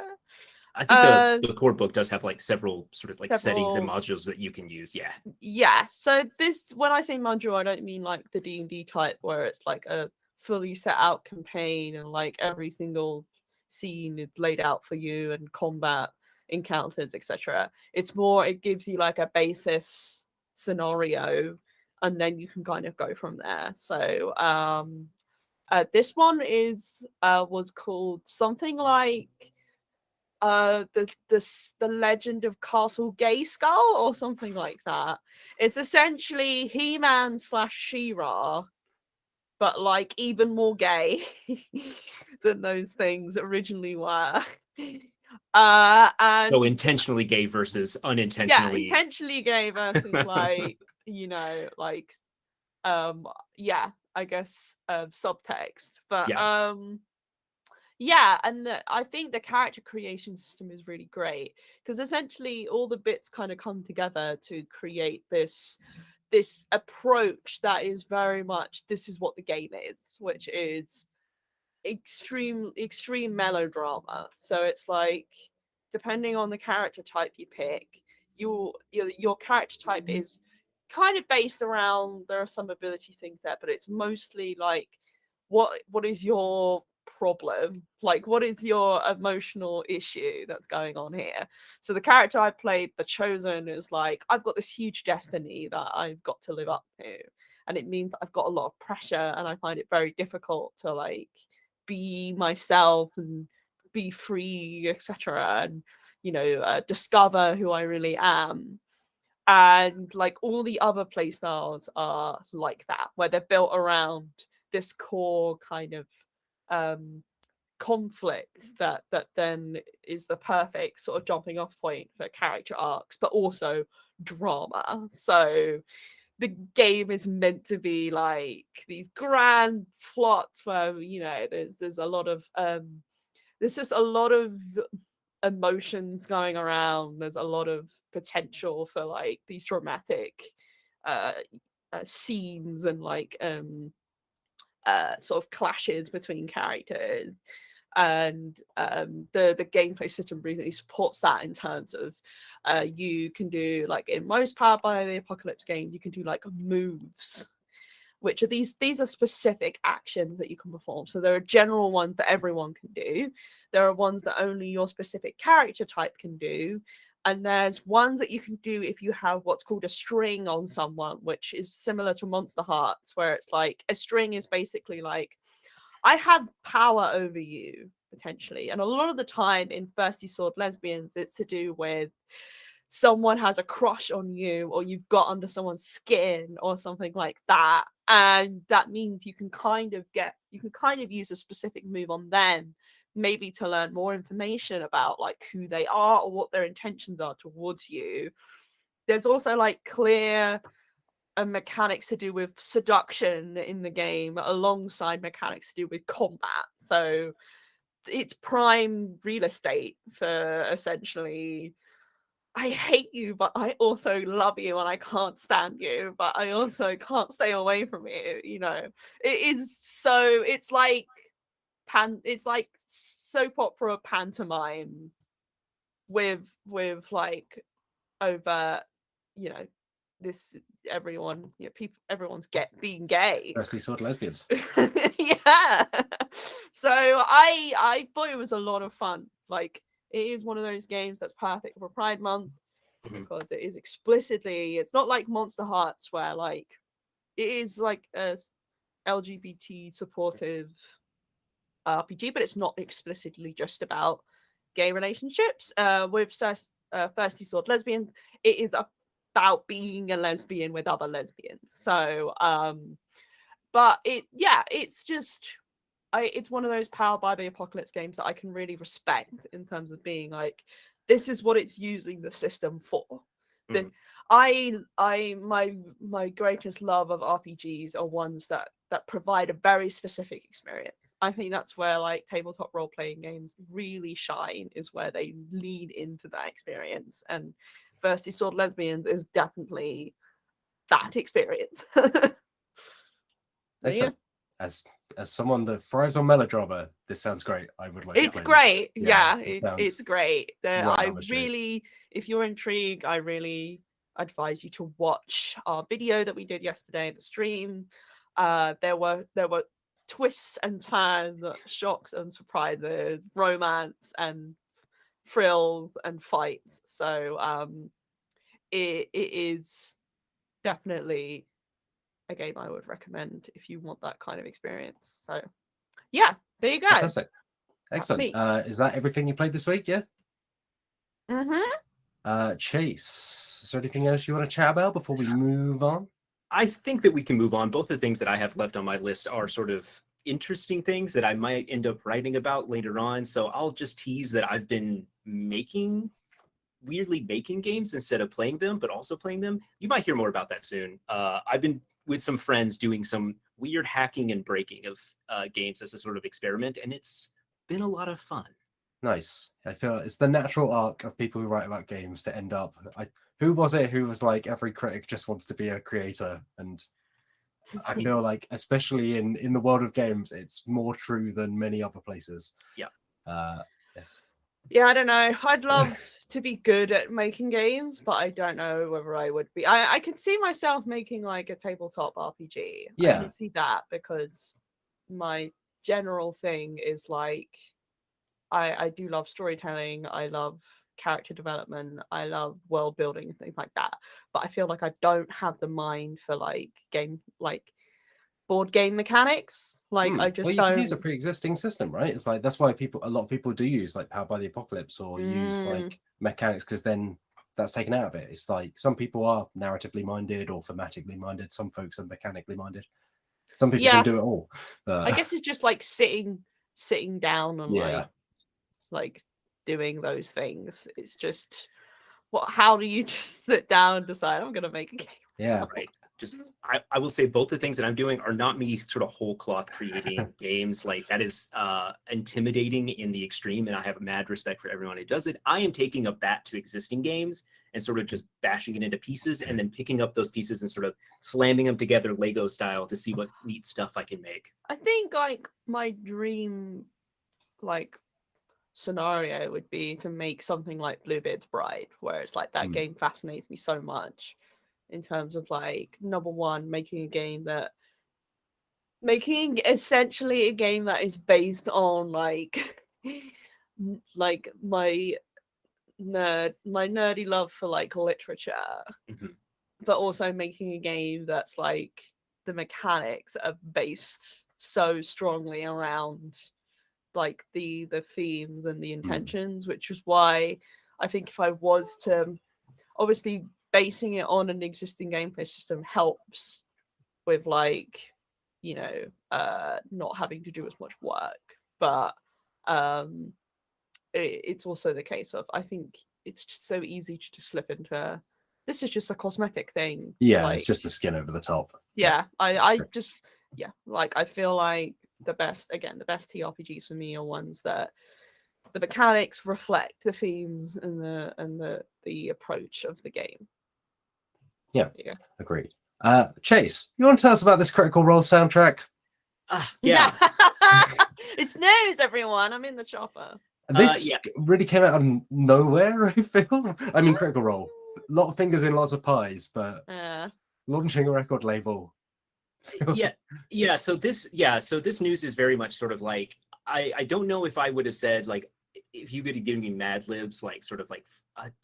I think the core book does have like several sort of like settings and modules that you can use. Yeah. So this, when I say module, I don't mean like the D&D type where it's like a fully set out campaign and like every single scene is laid out for you and combat encounters, etc. It's more, it gives you like a basis scenario and then you can kind of go from there. So this one was called something like the Legend of Castle Gayskull or something like that. It's essentially He-Man / She-Ra, but like even more gay than those things originally were. And So intentionally gay versus yeah, unintentionally. intentionally gay versus like, you know, like yeah, I guess subtext. But yeah, and I think the character creation system is really great because essentially all the bits kind of come together to create this approach that is very much this is what the game is, which is extreme melodrama. So it's like depending on the character type you pick, your character type is kind of based around, there are some ability things there, but it's mostly like what is your problem, like what is your emotional issue that's going on here. So the character I played, the Chosen, is like, I've got this huge destiny that I've got to live up to, and it means that I've got a lot of pressure and I find it very difficult to like be myself and be free, etc., and you know, discover who I really am. And like all the other play styles are like that, where they're built around this core kind of conflict that then is the perfect sort of jumping off point for character arcs, but also drama. So the game is meant to be like these grand plots where, you know, there's a lot of there's just a lot of emotions going around. There's a lot of potential for like these dramatic scenes and like sort of clashes between characters. And the gameplay system really supports that in terms of you can do, like in most Powered by the Apocalypse games, you can do like moves, which are these are specific actions that you can perform. So there are general ones that everyone can do, there are ones that only your specific character type can do, and there's ones that you can do if you have what's called a string on someone, which is similar to Monster Hearts, where it's like a string is basically like, I have power over you, potentially. And a lot of the time in Thirsty Sword Lesbians, it's to do with someone has a crush on you, or you've got under someone's skin or something like that. And that means you can kind of use a specific move on them, maybe to learn more information about like who they are or what their intentions are towards you. There's also like clear mechanics to do with seduction in the game alongside mechanics to do with combat. So it's prime real estate for essentially, I hate you, but I also love you, and I can't stand you, but I also can't stay away from you. You know, it is so. It's like soap opera pantomime with like over, you know, this everyone, you know, everyone's being gay. Firstly, sort of lesbians. Yeah. So I thought it was a lot of fun. Like, it is one of those games that's perfect for Pride Month because it is explicitly, it's not like Monster Hearts where like it is like a LGBT supportive RPG, but it's not explicitly just about gay relationships. With Thirsty Sword Lesbian, it is about being a lesbian with other lesbians. So but it's just it's one of those Powered by the Apocalypse games that I can really respect in terms of being like, this is what it's using the system for. My greatest love of RPGs are ones that provide a very specific experience. I think that's where like tabletop role-playing games really shine, is where they lean into that experience, and Thirsty Sword Lesbians is definitely that experience. Yeah. As someone that thrives on melodrama, this sounds great. I would like. It's to play great. This. Yeah, it it's great. right I up my street. really, if you're intrigued, I really advise you to watch our video that we did yesterday, the stream. There were twists and turns, shocks and surprises, romance and thrills and fights. So it is definitely a game I would recommend if you want that kind of experience. So yeah, there you go. Fantastic. That's Excellent. me. Is that everything you played this week? Yeah. Mm-hmm. Chase, is there anything else you want to chat about before we move on? I think that we can move on. Both the things that I have left on my list are sort of interesting things that I might end up writing about later on. So I'll just tease that I've been weirdly making games instead of playing them, but also playing them. You might hear more about that soon. I've been with some friends doing some weird hacking and breaking of games as a sort of experiment, and it's been a lot of fun. Nice. I feel it's the natural arc of people who write about games to end up. Who was it who was like, every critic just wants to be a creator? And I feel like, especially in the world of games, it's more true than many other places. Yeah. Yes. Yeah, I don't know. I'd love to be good at making games, but I don't know whether I would be. I can see myself making like a tabletop RPG. Yeah. I can see that because my general thing is like, I do love storytelling. I love character development. I love world building and things like that. But I feel like I don't have the mind for like board game mechanics. Like I just well, you don't can use a pre-existing system, right? It's like that's why a lot of people do use like Powered by the Apocalypse or use like mechanics, because then that's taken out of it. It's like some people are narratively minded or thematically minded. Some folks are mechanically minded. Some people can do it all. I guess it's just like sitting down and like doing those things. It's just how do you just sit down and decide I'm gonna make a game? Yeah. Right. Just I will say both the things that I'm doing are not me sort of whole cloth creating games. Like that is intimidating in the extreme, and I have mad respect for everyone who does it. I am taking a bat to existing games and sort of just bashing it into pieces and then picking up those pieces and sort of slamming them together Lego style to see what neat stuff I can make. I think like my dream like scenario would be to make something like Bluebeard's Bride, where it's like that game fascinates me so much in terms of like, number one, making essentially a game that is based on like my nerdy love for like literature, but also making a game that's like the mechanics are based so strongly around like the themes and the intentions, which is why I think if I was to, obviously basing it on an existing gameplay system helps with like, you know, not having to do as much work, but it's also the case of, I think it's just so easy to just slip into, this is just a cosmetic thing. Yeah, like, it's just a skin over the top. Yeah, I just, yeah, like I feel like the best TRPGs for me are ones that the mechanics reflect the themes and the approach of the game. Yeah, agreed. Chase, you want to tell us about this Critical Role soundtrack? Yeah. It's news, everyone. I'm in the chopper. This really came out of nowhere, I feel. I mean, Critical Role. A lot of fingers in lots of pies, but launching a record label. So this news is very much sort of like, I don't know if I would have said like, if you could have given me Mad Libs, like sort of like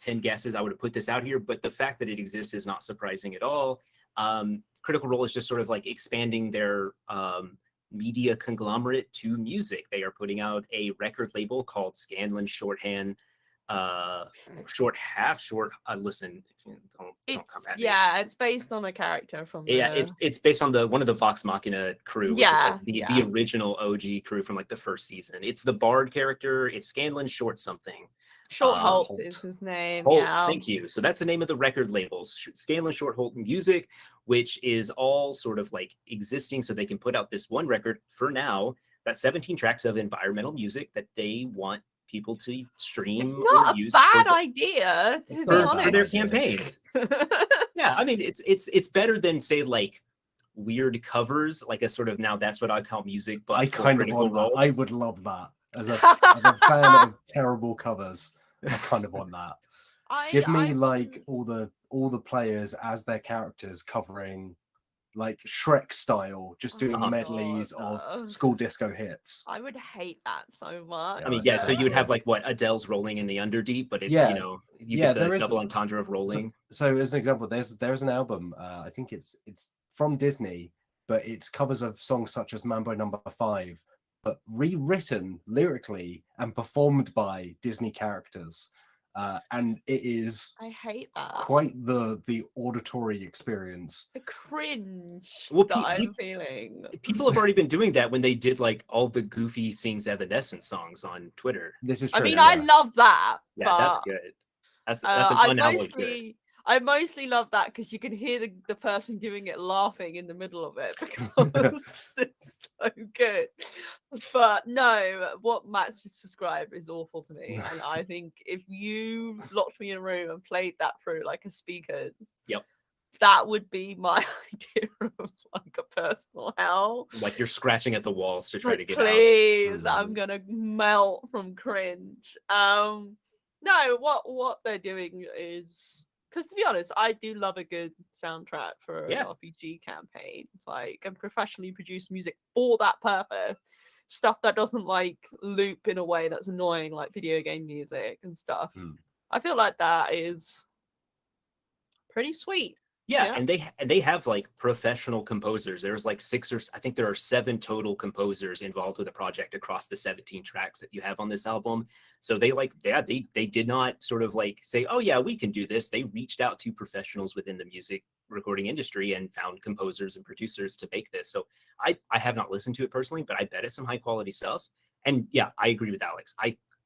10 guesses, I would have put this out here, but the fact that it exists is not surprising at all. Critical Role is just sort of like expanding their media conglomerate to music. They are putting out a record label called Scanlan Shorthand. Listen, don't come at me. It's based on a character from it's based on one of the Vox Machina crew, which is like the original OG crew from like the first season. It's the Bard character. It's Scanlan Short something. Short Holt is his name. Holt, thank you. So that's the name of the record labels, Scanlan Short Holt Music, which is all sort of like existing, so they can put out this one record for now. That's 17 tracks of environmental music that they want people to stream. It's not a bad idea, to be honest, for their campaigns. Yeah, I mean it's better than say like weird covers, like a sort of, now that's what I call music. But I kind of want that. I would love that as a fan of terrible covers. I kind of want that. Give me like all the players as their characters covering like Shrek style, just doing medleys of school disco hits. I would hate that so much. I mean, so you would have like what Adele's Rolling in the Underdeep, but it's you get the double entendre of rolling. So as an example, there's an album. I think it's from Disney, but it's covers of songs such as Mambo Number 5, but rewritten lyrically and performed by Disney characters. And it is I hate that. quite the auditory experience. The cringe Well, that I'm feeling. People have already been doing that when they did like all the Goofy sings Evanescence songs on Twitter. This is true. I mean, I love that. Yeah, but, that's good. That's an unhallowed good. I mostly love that because you can hear the person doing it laughing in the middle of it because it's so good. But no, what Matt's just described is awful to me. And I think if you locked me in a room and played that through like a speakers, that would be my idea of like a personal hell. Like you're scratching at the walls to try to get please, out. I'm gonna melt from cringe. No, what they're doing is, because to be honest, I do love a good soundtrack for an RPG campaign, like, and professionally produced music for that purpose. Stuff that doesn't like loop in a way that's annoying, like video game music and stuff. I feel like that is pretty sweet. Yeah, and they have like professional composers. There's like 6 or I think there are 7 total composers involved with the project across the 17 tracks that you have on this album. So they did not sort of like say, oh yeah, we can do this. They reached out to professionals within the music recording industry and found composers and producers to make this. So I have not listened to it personally, but I bet it's some high quality stuff. And yeah, I agree with Alex.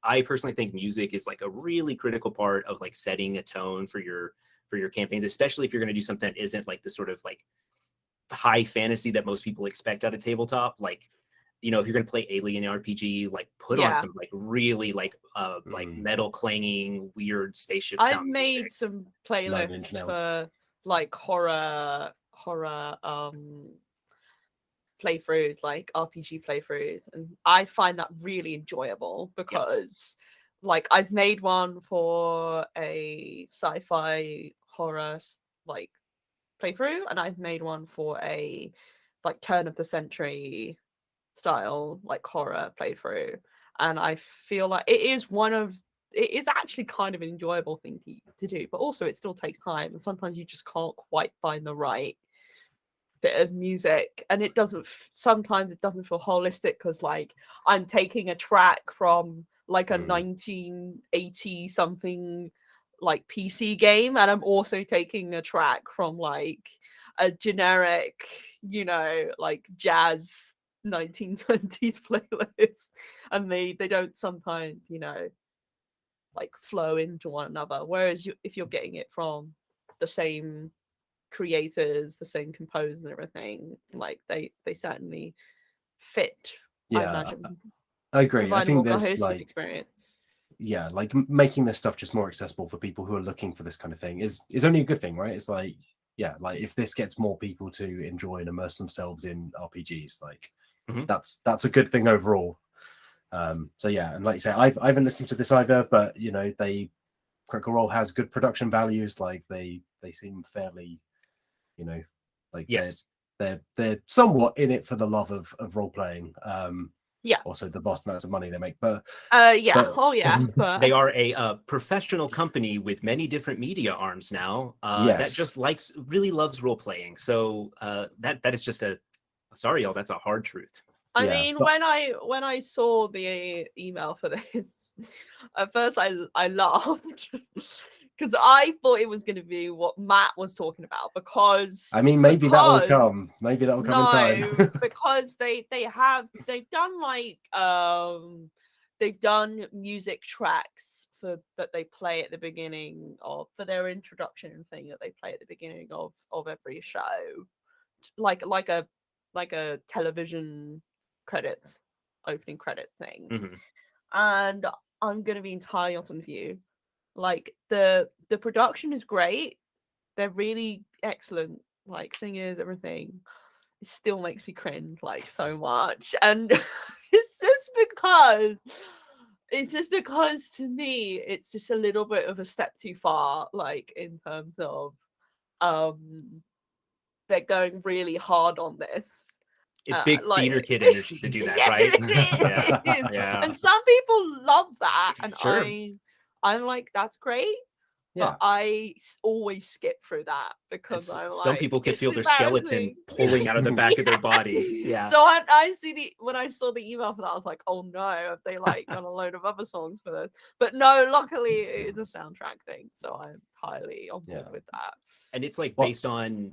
I personally think music is like a really critical part of like setting a tone for your campaigns, especially if you're going to do something that isn't like the sort of like high fantasy that most people expect out of tabletop. Like, you know, if you're going to play alien RPG, like put on some like really like metal clanging weird spaceship sound. I've made music. Some playlists for like horror playthroughs, like RPG playthroughs, and I find that really enjoyable because like I've made one for a sci-fi horror like playthrough, and I've made one for a like turn of the century style like horror playthrough, and I feel like it is actually kind of an enjoyable thing to do, but also it still takes time, and sometimes you just can't quite find the right bit of music, and sometimes it doesn't feel holistic because like I'm taking a track from like a 1980 something like PC game, and I'm also taking a track from like a generic, you know, like jazz 1920s playlist, and they don't sometimes, you know, like flow into one another. Whereas if you're getting it from the same creators, the same composers and everything, like they certainly fit. I imagine. I agree. I think there's like experience. Yeah, like making this stuff just more accessible for people who are looking for this kind of thing is only a good thing, right? It's like, yeah, like if this gets more people to enjoy and immerse themselves in RPGs, like that's a good thing overall. So yeah, and like you say, I haven't listened to this either, but you know, Critical Role has good production values. Like they seem fairly, you know, like they're somewhat in it for the love of role playing. Also the vast amounts of money they make, but but they are a professional company with many different media arms now that just really loves role playing. So that is just sorry y'all, that's a hard truth. I mean, when I saw the email for this, at first I laughed because I thought it was going to be what Matt was talking about. Because I mean, maybe that will come. Maybe that will come in time. Because they've done music tracks that they play at the beginning of, for their introduction thing that they play at the beginning of every show, like a television opening credit thing. And I'm gonna be entirely honest with you, like the production is great, they're really excellent, like singers, everything. It still makes me cringe like so much, and it's just because to me it's just a little bit of a step too far, like in terms of they're going really hard on this. It's big theater kid energy to do that, right? Yeah. And some people love that, and I'm like, that's great. Yeah. But I always skip through that because I'm like, Some people can it's feel their skeleton embarrassing. pulling out of the back of their body. Yeah. So when I saw the email for that, I was like, oh no, have they like done a load of other songs for this? But no, luckily it's a soundtrack thing, so I'm highly on board with that. And it's like based on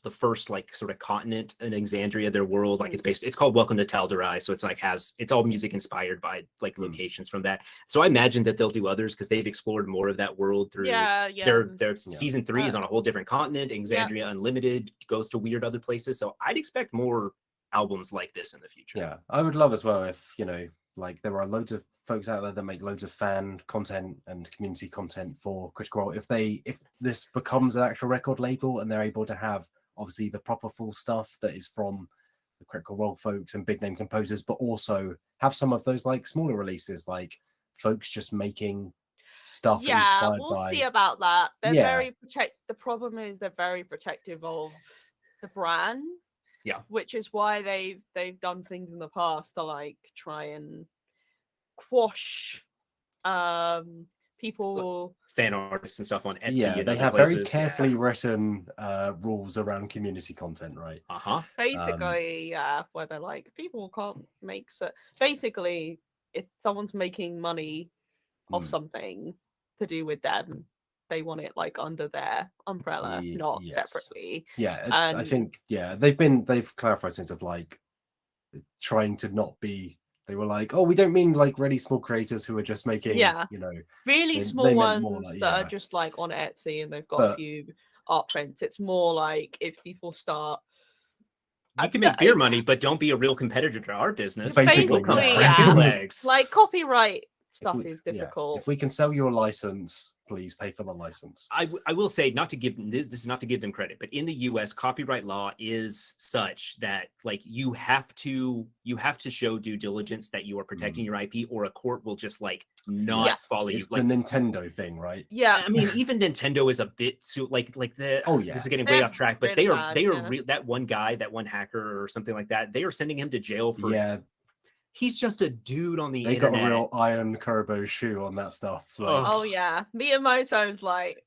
the first like sort of continent in Exandria, their world. Like it's called Welcome to Tal'Darai, so it's like it's all music inspired by like locations from that. So I imagine that they'll do others because they've explored more of that world through their season 3 is on a whole different continent. Exandria Unlimited goes to weird other places. So I'd expect more albums like this in the future. Yeah, I would love as well if, you know, like there are loads of folks out there that make loads of fan content and community content for Critical Role. If this becomes an actual record label and they're able to have obviously the proper full stuff that is from the Critical Role folks and big name composers, but also have some of those like smaller releases, like folks just making stuff inspired we'll by... see about that. They're very the problem is they're very protective of the brand. Yeah. Which is why they've done things in the past to like try and quash people, fan artists and stuff on Etsy. Yeah, and they other have places. very carefully written rules around community content, right? Basically, where they're like, people can't make basically if someone's making money off something to do with them, they want it like under their umbrella, not separately. Yeah, and I think they've clarified things of like trying to not be. They were like, oh, we don't mean like really small creators who are just making, you know, really small ones like, that are just like on Etsy and they've got a few art prints. It's more like if people start. You can make beer money, but don't be a real competitor to our business. Basically, legs. Like copyright stuff is difficult. If we can sell your license, please pay for the license. I will say, not to give them credit, but in the US, copyright law is such that like you have to show due diligence that you are protecting your IP, or a court will just like not follow you. It's like the Nintendo thing, right? Yeah, I mean, even Nintendo is a bit too like the. Oh yeah, this is getting way off track, but really they are that one guy, that one hacker or something like that. They are sending him to jail for he's just a dude on the internet. They got a real Iron Kurbo shoe on that stuff. Like, oh yeah, Miyamoto's like.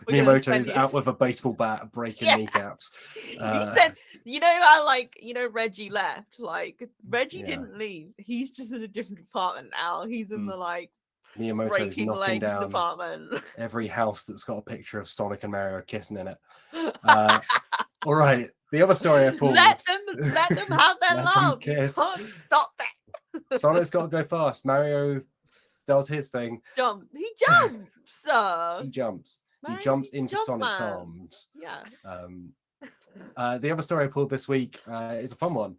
Miyamoto's out with a baseball bat breaking kneecaps. He said, you know how like Reggie left. Like Reggie didn't leave. He's just in a different department now. He's in the like Miyamoto's breaking knocking legs down department. Every house that's got a picture of Sonic and Mario kissing in it. All right. The other story I pulled. Let them have their love. Kiss. Can't stop that. Sonic's got to go fast. Mario does his thing. Jump. He jumps. He jumps. He jumps into Sonic's arms. Yeah. The other story I pulled this week is a fun one.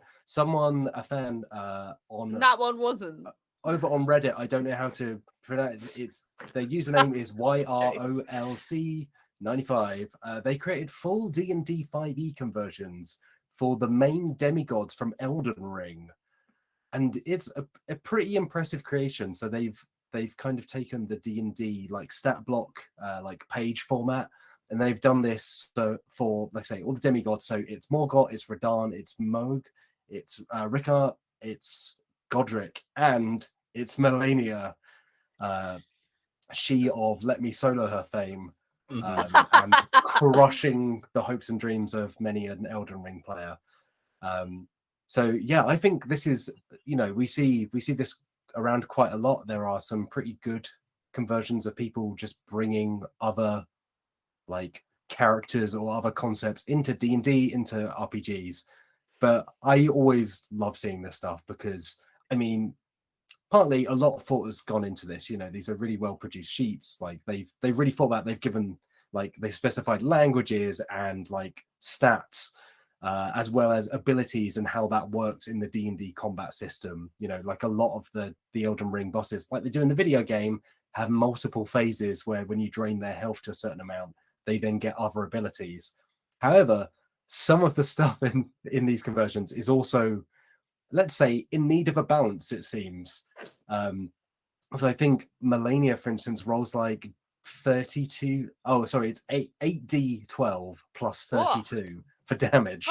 A fan on that one wasn't over on Reddit. I don't know how to pronounce it. Their username is YROLC95. They created full D&D 5e conversions for the main demigods from Elden Ring, and it's a pretty impressive creation. So they've kind of taken the D&D like stat block like page format, and they've done this for, like I say, all the demigods. So it's Morgoth, it's Radahn, it's Moog, it's Ricard, it's Godric, and it's Melania, she of Let Me Solo Her fame, and crushing the hopes and dreams of many an Elden Ring player. So yeah, I think this is, we see this around quite a lot. There are some pretty good conversions of people just bringing other like characters or other concepts into D&D, into RPGs. But I always love seeing this stuff because, I mean, partly a lot of thought has gone into this. These are really well produced sheets. Like they've really thought about. They've given they've specified languages and like stats, as well as abilities and how that works in the D&D combat system. Like a lot of the Elden Ring bosses, like they do in the video game, have multiple phases where when you drain their health to a certain amount, they then get other abilities. However, some of the stuff in these conversions is also, let's say, in need of a balance, it seems. So I think Melania, for instance, rolls like 32. Oh, sorry, it's 8d12 plus 32 for damage,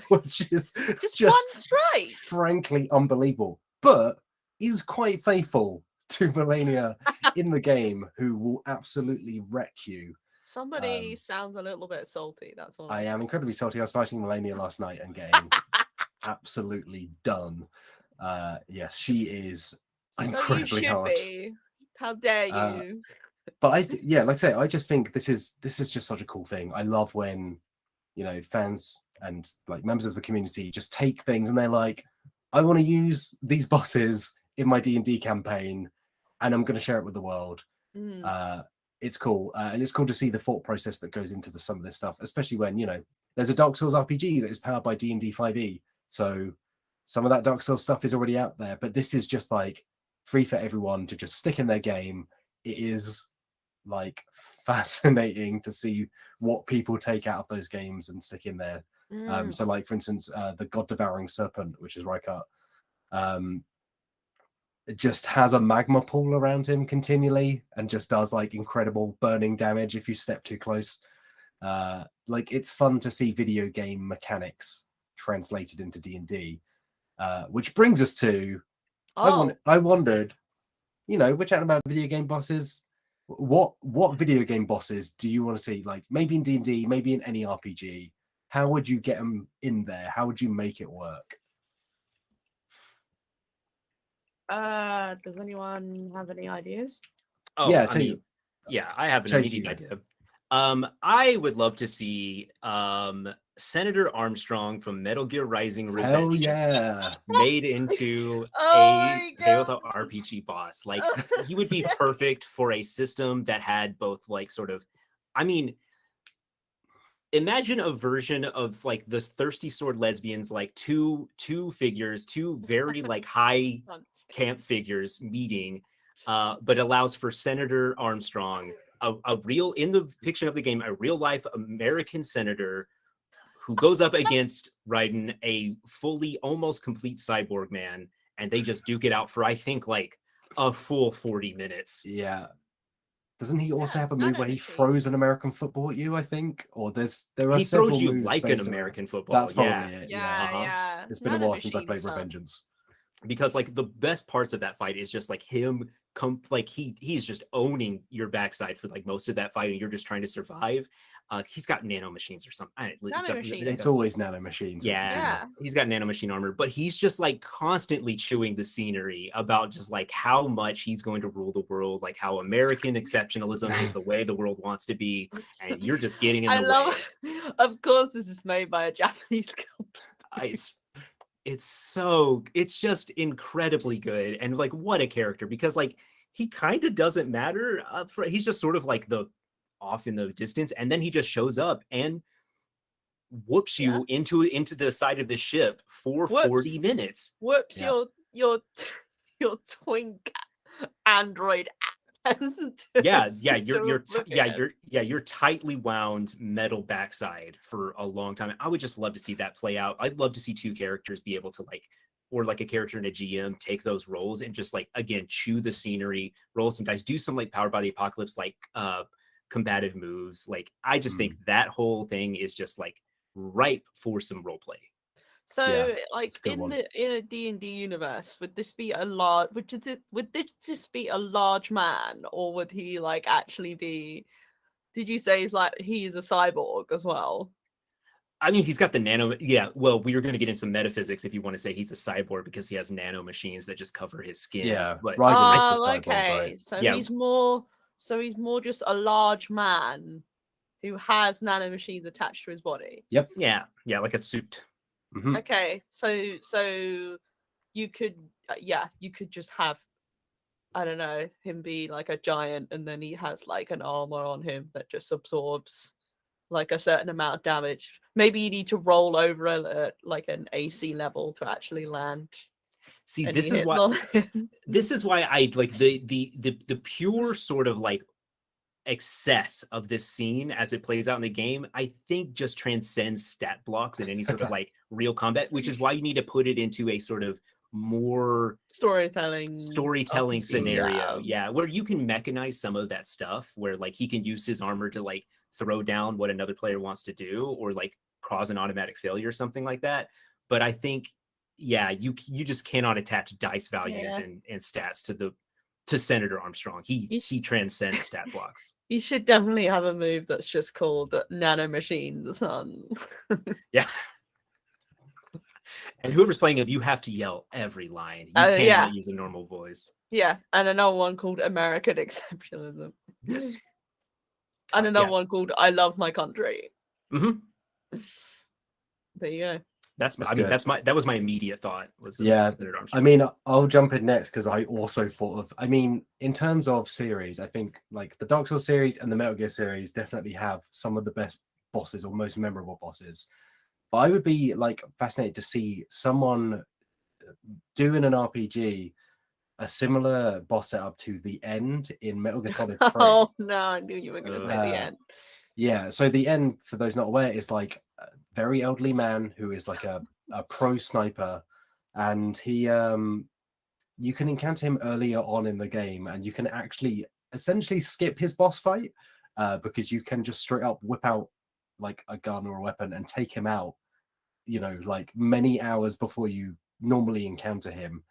which is just one strike. Frankly unbelievable, but is quite faithful to Melania in the game who will absolutely wreck you. Somebody sounds a little bit salty. That's all. I am incredibly salty. I was fighting Melania last night and getting absolutely done. Yes, she is incredibly so you should hard. be. How dare you? But like I say, I just think this is just such a cool thing. I love when, you know, fans and like members of the community just take things and they're like, I want to use these bosses in my D&D campaign, and I'm going to share it with the world. It's cool, and it's cool to see the thought process that goes into some of this stuff, especially when, you know, there's a Dark Souls RPG that is powered by D&D 5e, so some of that Dark Souls stuff is already out there, but this is just like free for everyone to just stick in their game. It is like fascinating to see what people take out of those games and stick in there. So like, for instance, the God Devouring Serpent, which is Rykart, it just has a magma pool around him continually and just does like incredible burning damage if you step too close. Like, it's fun to see video game mechanics translated into D&D, which brings us to I wondered, you know, we're chatting about video game bosses. What video game bosses do you want to see? Like, maybe in D&D, maybe in any RPG. How would you get them in there? How would you make it work? Does anyone have any ideas? Oh, Yeah, I have an Chase, immediate you idea. I would love to see Senator Armstrong from Metal Gear Rising Hell Revengeance yeah. made into my a tabletop RPG boss. Like, he would be perfect for a system that had both like sort of, I mean, imagine a version of like the Thirsty Sword Lesbians, like two figures, two very like high camp figures meeting, but allows for Senator Armstrong, a real, in the fiction of the game, a real life American senator who goes up against Raiden, a fully almost complete cyborg man, and they just duke it out for, I think, like a full 40 minutes. Yeah. Doesn't he also have a nano move where he machine. throws an American football at you, I think? Or there are He several throws you moves like an based on American that. football. That's probably it. Yeah. It's been a while since I played Revengeance. Because like the best parts of that fight is just like him like he's just owning your backside for like most of that fight, and you're just trying to survive. He's got nano machines or something. It's always nano machines. Yeah, he's got nano machine armor, but he's just like constantly chewing the scenery about just like how much he's going to rule the world, like how American exceptionalism is the way the world wants to be, and you're just getting in the way. Of course, this is made by a Japanese company. It's just incredibly good, and like what a character, because like he kind of doesn't matter he's just sort of like the off in the distance, and then he just shows up and whoops you into the side of the ship for 40 minutes. Whoops your twink android your tightly wound metal backside for a long time. I would just love to see that play out. I'd love to see two characters be able to like, or like a character and a GM take those roles and just like, again, chew the scenery, roll some dice, do some like Powered by the Apocalypse like combative moves. Like, I just think that whole thing is just like ripe for some role play. So, like in a D&D universe, would this be a large? Would this just be a large man, or would he like actually be? Did you say he's a cyborg as well? I mean, he's got the nano. Yeah, well, we were going to get into some metaphysics if you want to say he's a cyborg, because he has nano machines that just cover his skin. Yeah, but okay. So he's more. So he's more just a large man who has nano machines attached to his body. Yep. Yeah, like a suit. Mm-hmm. Okay, so you could just have, I don't know, him be like a giant, and then he has like an armor on him that just absorbs like a certain amount of damage. Maybe you need to roll over like an AC level to actually land. See, this is why I like the pure sort of like excess of this scene as it plays out in the game, I think just transcends stat blocks and any sort of like real combat, which is why you need to put it into a sort of more storytelling scenario. Yeah, where you can mechanize some of that stuff, where like he can use his armor to like throw down what another player wants to do, or like cause an automatic failure or something like that. But I think, you just cannot attach dice values and stats to to Senator Armstrong. He You sh- he transcends stat blocks. You should definitely have a move that's just called Nano Machines on. Yeah. And whoever's playing him, you have to yell every line. You cannot Yeah. use a normal voice. Yeah, and another one called American Exceptionalism. Yes. And another Yes. one called I Love My Country. Mhm. There you go. That's That's I mean good. that was my immediate thought was Yeah, Senator I Armstrong. mean, I'll jump in next because I also thought of. I mean, in terms of series, I think like the Dark Souls series and the Metal Gear series definitely have some of the best bosses or most memorable bosses. But I would be like fascinated to see someone do in an RPG a similar boss setup to the end in Metal Gear Solid 3. Oh no, I knew you were going to say the end. Yeah, so the end, for those not aware, is like a very elderly man who is like a pro sniper, and he you can encounter him earlier on in the game, and you can actually essentially skip his boss fight because you can just straight up whip out like a gun or a weapon and take him out, you know, like many hours before you normally encounter him.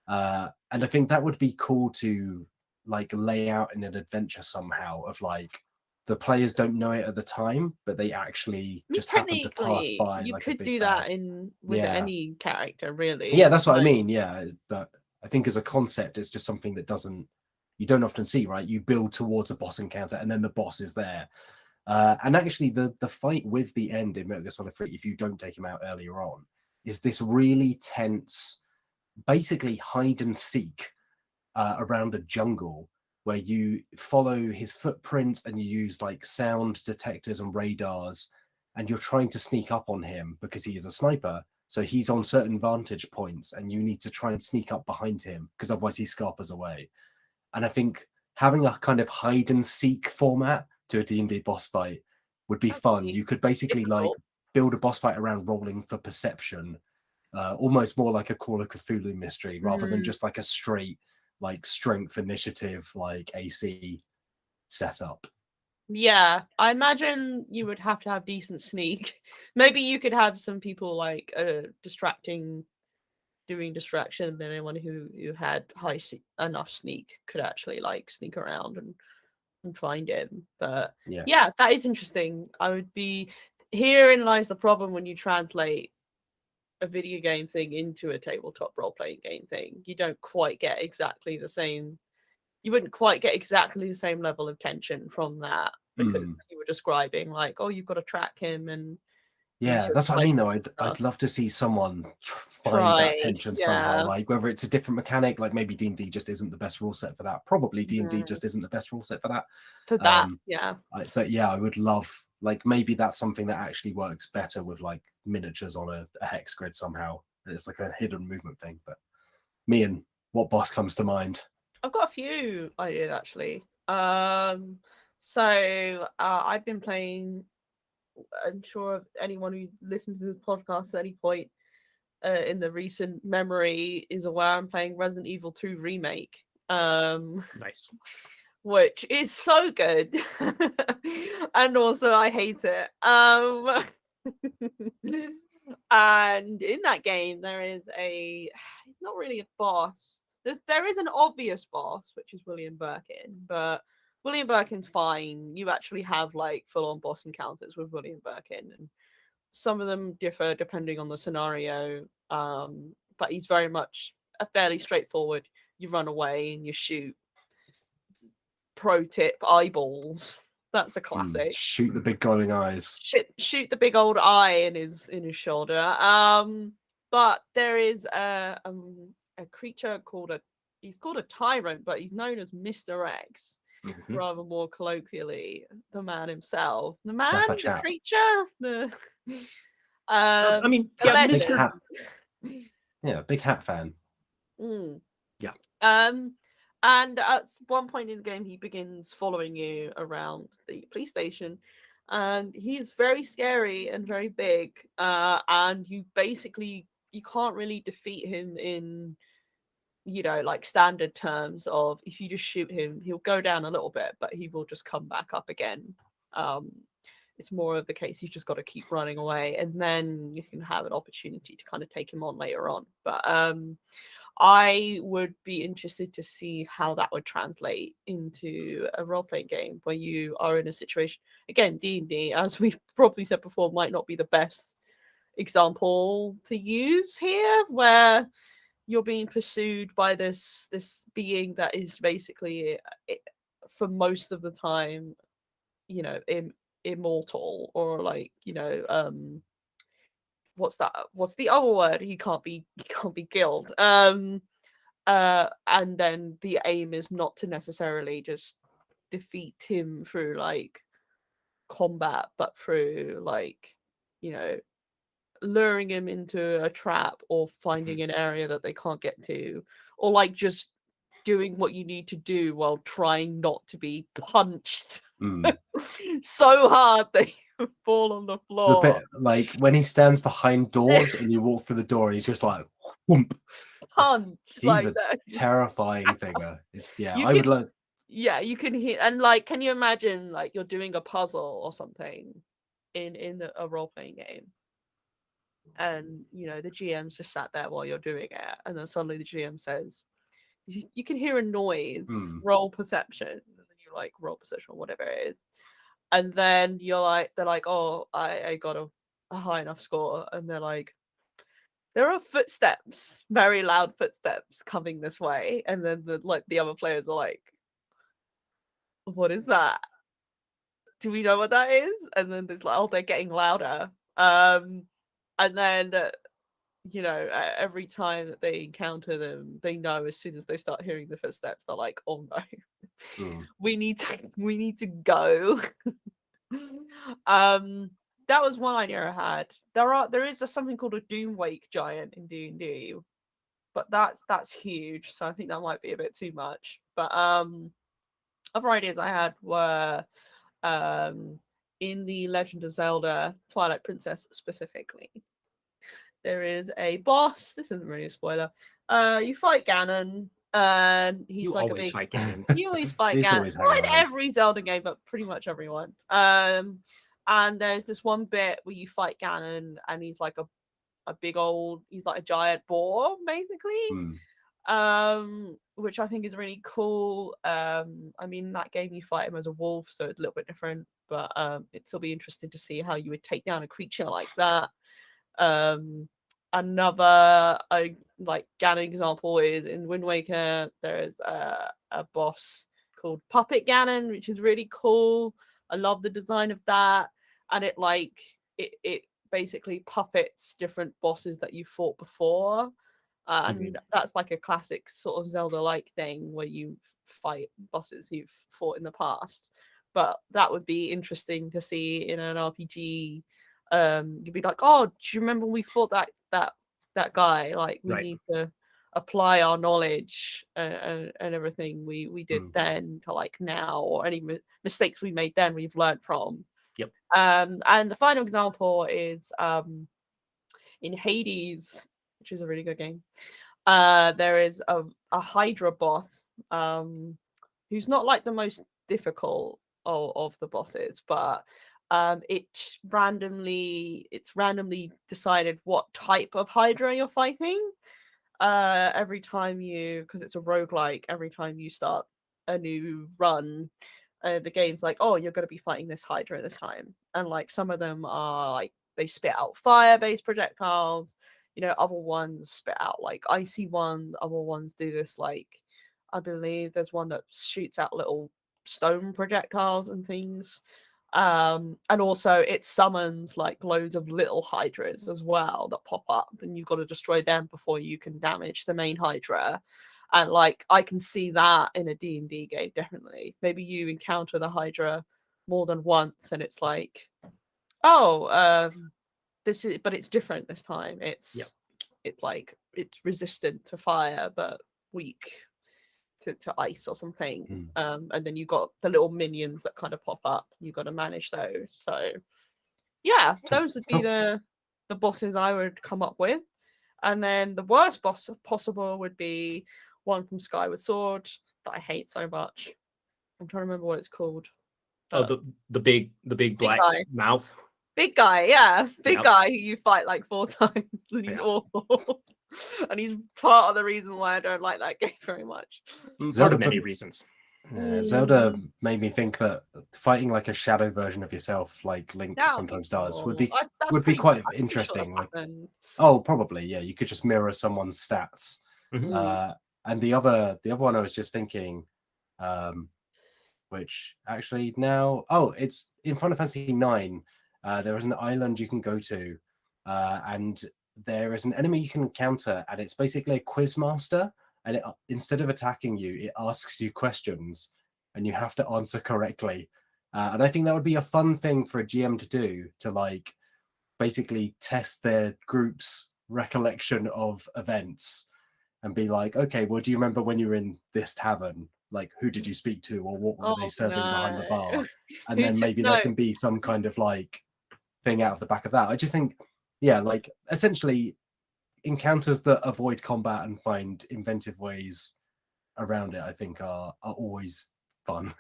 And I think that would be cool to like lay out in an adventure somehow of like the players don't know it at the time, but they actually just happen to pass Technically, by. you like a could big do bad. that with Yeah. any character, really. Yeah, that's what I Like, mean. Yeah, but I think as a concept, it's just something that you don't often see, right? You build towards a boss encounter, and then the boss is there. And actually, the fight with the end in Metal Gear Solid 3, if you don't take him out earlier on, is this really tense, basically hide and seek around a jungle where you follow his footprints and you use like sound detectors and radars, and you're trying to sneak up on him because he is a sniper. So he's on certain vantage points, and you need to try and sneak up behind him because otherwise he scarpers away. And I think having a kind of hide and seek format to a D&D boss fight would be That'd fun. be You could basically like difficult. build a boss fight around rolling for perception, almost more like a Call of Cthulhu mystery rather than just like a straight like strength initiative like AC setup. Yeah, I imagine you would have to have decent sneak. Maybe you could have some people like doing distraction, and then anyone who had enough sneak could actually like sneak around and find him. But Yeah. yeah, that is interesting. I would be herein lies the problem when you translate a video game thing into a tabletop role-playing game thing. You don't quite get exactly the same. You wouldn't quite get exactly the same level of tension from that because you were describing like, oh, you've got to track him and Yeah, that's what I mean though. I'd love to see someone find that tension somehow, like whether it's a different mechanic, like maybe D&D just isn't the best rule set for that. Probably D&D just isn't the best rule set for that. Yeah. But yeah, I would love like maybe that's something that actually works better with like miniatures on a hex grid somehow. It's like a hidden movement thing. But Mian, what boss comes to mind? I've got a few ideas actually. So I've been playing. I'm sure anyone who listened to the podcast at any point in the recent memory is aware I'm playing Resident Evil 2 Remake. Nice. Which is so good. And also I hate it. And in that game there is it's not really a boss. There is an obvious boss, which is William Birkin, but William Birkin's fine. You actually have like full-on boss encounters with William Birkin, and some of them differ depending on the scenario. But he's very much a fairly straightforward. You run away and you shoot. Pro tip: eyeballs. That's a classic. Shoot the big glowing eyes. Shoot the big old eye in his shoulder. But there is a creature he's called a tyrant, but he's known as Mr. X. Rather more colloquially, the man himself. The man, the creature, the I mean, the yeah, legend. Hat. Yeah, big hat fan. Yeah. And at one point in the game, he begins following you around the police station, and he's very scary and very big. And you can't really defeat him in, like standard terms of if you just shoot him, he'll go down a little bit, but he will just come back up again. It's more of the case you've just got to keep running away, and then you can have an opportunity to kind of take him on later on. But I would be interested to see how that would translate into a role-playing game where you are in a situation. Again, D&D, as we've probably said before, might not be the best example to use here, where you're being pursued by this being that is basically, for most of the time, immortal, or like, what's the other word? He can't be killed. And then the aim is not to necessarily just defeat him through like combat, but through like, luring him into a trap, or finding an area that they can't get to, or like just doing what you need to do while trying not to be punched so hard that you fall on the The floor. bit like when he stands behind doors and you walk through the door and he's just like whoomp. Punch He's like a that. terrifying figure. It's You I would can- like Yeah, you can hear, and like, can you imagine like you're doing a puzzle or something in a role-playing game, and the GM's just sat there while you're doing it, and then suddenly the GM says, you can hear a noise, roll perception, and then you like roll perception or whatever it is, and then they're like, oh, I got a high enough score, and they're like, there are footsteps, very loud footsteps coming this way, and then the other players are like, what is that? Do we know what that is? And then there's like, oh, they're getting louder. And then every time that they encounter them, they know as soon as they start hearing the footsteps, they're like, oh no, we need to go. That was one idea I had. There is something called a Doomwake giant in D&D, but that's huge, so I think that might be a bit too much. But other ideas I had were in the Legend of Zelda Twilight Princess specifically. There is a boss. This isn't really a spoiler. You fight Ganon, and he's You like always a big. fight Ganon. You always fight He's Ganon. always Not in hanging around. every Zelda game, but pretty much everyone. And there's this one bit where you fight Ganon, and he's like a big old. He's like a giant boar, basically. Which I think is really cool. I mean, in that game you fight him as a wolf, so it's a little bit different, but it'll be interesting to see how you would take down a creature like that. Another like Ganon example is in Wind Waker. There's a boss called Puppet Ganon, which is really cool. I love the design of that, and it basically puppets different bosses that you fought before. And that's like a classic sort of Zelda-like thing where you fight bosses you've fought in the past. But that would be interesting to see in an RPG. You'd be like, oh, do you remember when we fought that guy? Like, we need to apply our knowledge and everything we did then to like now, or any mistakes we made then we've learned from. Yep. And the final example is in Hades, which is a really good game. There is a Hydra boss who's not like the most difficult of the bosses, but it's randomly decided what type of Hydra you're fighting every time because it's a roguelike. Every time you start a new run, the game's like, oh, you're going to be fighting this Hydra this time, and like some of them are like they spit out fire-based projectiles. Other ones spit out like icy ones. Other ones do this like, I believe there's one that shoots out little stone projectiles and things. And also it summons like loads of little hydras as well that pop up, and you've got to destroy them before you can damage the main hydra. And like I can see that in a D&D game, definitely. Maybe you encounter the hydra more than once, and it's like, oh, but it's different this time. It's like it's resistant to fire but weak to ice or something. And then you got the little minions that kind of pop up. You got to manage those. So yeah, those would be the bosses I would come up with. And then the worst boss possible would be one from Skyward Sword that I hate so much. I'm trying to remember what it's called. Oh, the big black guy. mouth. Big guy, yeah. Big Yep. guy who you fight like 4 times and he's Yeah. awful. And he's part of the reason why I don't like that game very much. One of many reasons. Zelda made me think that fighting like a shadow version of yourself, like Link That would be sometimes does, cool. would be That's would be pretty- quite I'm pretty sure that's interesting. Like, happened. oh, probably, yeah. You could just mirror someone's stats. Mhm. And the other one I was just thinking, which actually now, it's in Final Fantasy IX. There is an island you can go to, and there is an enemy you can encounter, and it's basically a quiz master. And it, instead of attacking you, it asks you questions, and you have to answer correctly. And I think that would be a fun thing for a GM to do, to like basically test their group's recollection of events, and be like, okay, well, do you remember when you were in this tavern? Like, who did you speak to, or what were they serving behind the bar? And Who then took maybe there can notes? be some kind of like thing out of the back of that. I just think, yeah, like essentially encounters that avoid combat and find inventive ways around it, I think are always fun.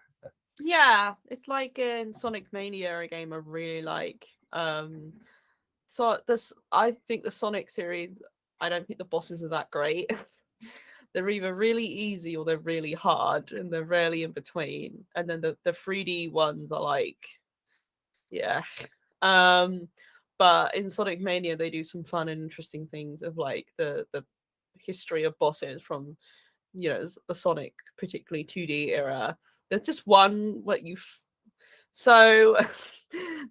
Yeah, it's like in Sonic Mania, a game I really like. So this, I think the Sonic series, I don't think the bosses are that great. They're either really easy or they're really hard, and they're rarely in between. And then the 3D ones are like, yeah. But in Sonic Mania, they do some fun and interesting things of like the history of bosses from, you know, the Sonic, particularly 2D era. There's just one what so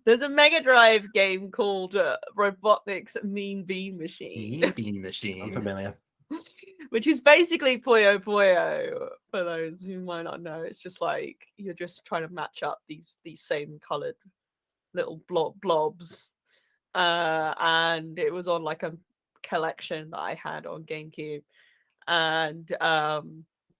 there's a Mega Drive game called Robotnik's Mean Bean Machine, Mean Bean I'm Machine. familiar. which is basically Puyo Puyo. For those who might not know, it's just like you're just trying to match up these same colored little blobs, and it was on like a collection that I had on GameCube, and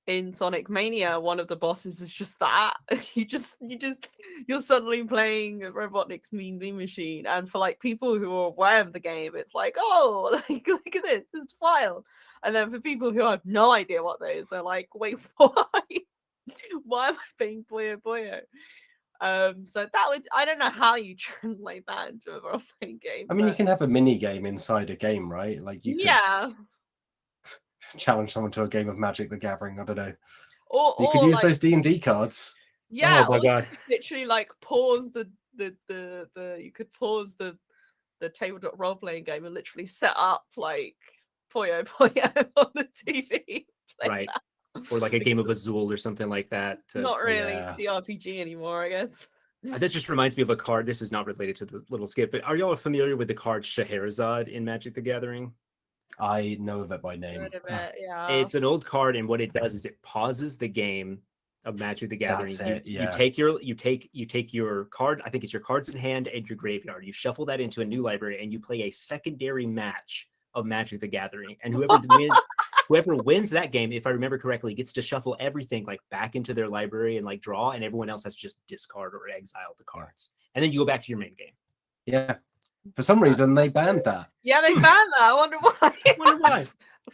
in Sonic Mania, one of the bosses is just that. You're suddenly playing Robotnik's Mean Bean Machine, and for like people who are aware of the game, it's like, oh, like look at this, it's wild. And then for people who have no idea what that is, they're like, wait, why? Why am I playing Puyo Puyo? So that would, I don't know how you translate that into a role playing game. I mean, you but can have a mini game inside a game, right? Like you could yeah, challenge someone to a game of Magic the Gathering. I don't know. or You could use like, those D&D cards. yeah, Oh my or you God. could literally like pause the you could pause the tabletop role playing game and literally set up like Puyo Puyo on the TV. play Right. that. Or like a game of Because Azul or something like that. not really yeah. the RPG anymore, I guess. That just reminds me of a card. This is not related to the little skip, but are y'all familiar with the card Scheherazade in Magic the Gathering? I know of it by name. Heard of it, yeah. It's an old card, and what it does is it pauses the game of Magic the Gathering. That's it, yeah. You take your card. I think it's your cards in hand and your graveyard. You shuffle that into a new library, and you play a secondary match of Magic the Gathering. And whoever wins that game, if I remember correctly, gets to shuffle everything like back into their library and like draw, and everyone else has to just discard or exile the cards. And then you go back to your main game. Yeah. For some reason, they banned that. Yeah, they banned that. I wonder why. I wonder why.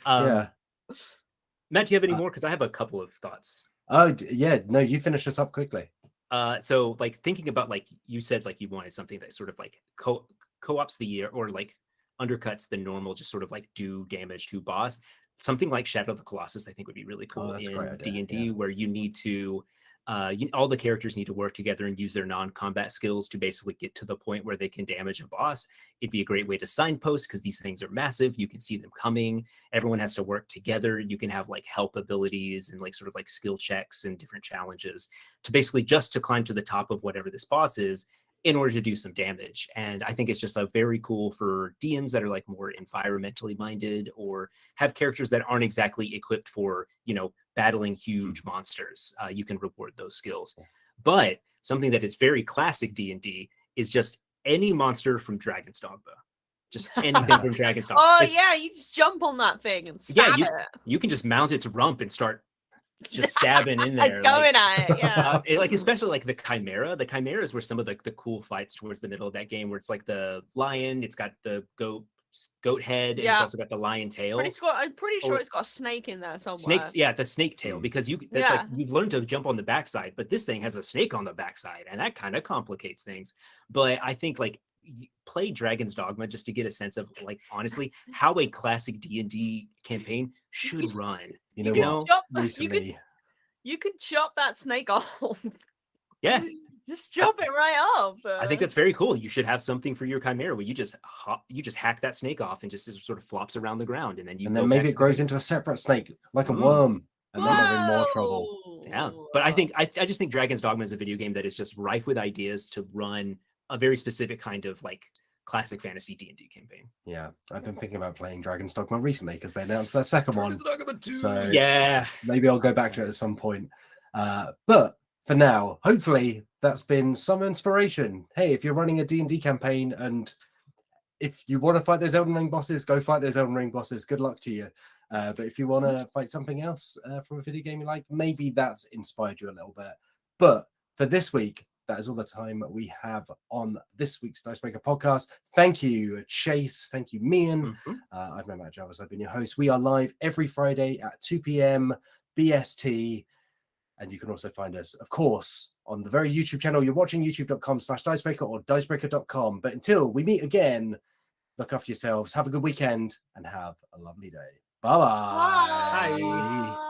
Yeah. Matt, do you have any more? Because I have a couple of thoughts. Oh, yeah. No, you finish this up quickly. So like thinking about, like you said, like you wanted something that sort of like co-ops the year or like undercuts the normal, just sort of like do damage to boss. Something like Shadow of the Colossus, I think, would be really cool that's a in great idea, D&D, yeah. where you need to, all the characters need to work together and use their non-combat skills to basically get to the point where they can damage a boss. It'd be a great way to signpost because these things are massive. You can see them coming. Everyone has to work together. You can have like help abilities and like sort of like skill checks and different challenges to basically just to climb to the top of whatever this boss is in order to do some damage. And I think it's just a very cool for DMs that are like more environmentally minded or have characters that aren't exactly equipped for, you know, battling huge monsters. You can reward those skills. But something that is very classic D&D is just any monster from Dragon's Dogma. Just anything from Dragon's Dogma. Oh yeah, you just jump on that thing and stab it. You can just mount its rump and start just stabbing in there. Going at it, yeah. Like especially like the Chimera. The Chimeras were some of the cool fights towards the middle of that game, where it's like the lion, it's got the goat head, and it's also got the lion tail. I'm pretty sure it's got a snake in there somewhere. Snake, yeah, the snake tail, because like you've learned to jump on the backside, but this thing has a snake on the backside, and that kind of complicates things. But I think like play Dragon's Dogma just to get a sense of like honestly how a classic D&D campaign should run. You know You what? know? Recently, You could chop that snake off. Yeah, Just chop it right off. I think that's very cool. You should have something for your chimera where you just hack that snake off and just sort of flops around the ground, and then you. and go then back maybe to it grows into a separate snake, like a Mm. worm, and then they're in more trouble. Yeah, but I just think Dragon's Dogma is a video game that is just rife with ideas to run a very specific kind of like classic fantasy D&D campaign. Yeah, I've been thinking about playing Dragon's Dogma recently because they announced their second one. So Yeah, maybe I'll go back to it at some point. But for now, hopefully that's been some inspiration. Hey, if you're running a D&D campaign and if you want to fight those Elden Ring bosses, go fight those Elden Ring bosses. Good luck to you. But if you want to fight something else from a video game you like, maybe that's inspired you a little bit. But for this week, that is all the time we have on this week's Dicebreaker podcast. Thank you, Chase. Thank you, Mian. I've been Matt Jarvis. I've been your host. We are live every Friday at 2 p.m. BST. And you can also find us, of course, on the very YouTube channel you're watching, youtube.com/Dicebreaker or dicebreaker.com. But until we meet again, look after yourselves, have a good weekend, and have a lovely day. Bye-bye. Bye.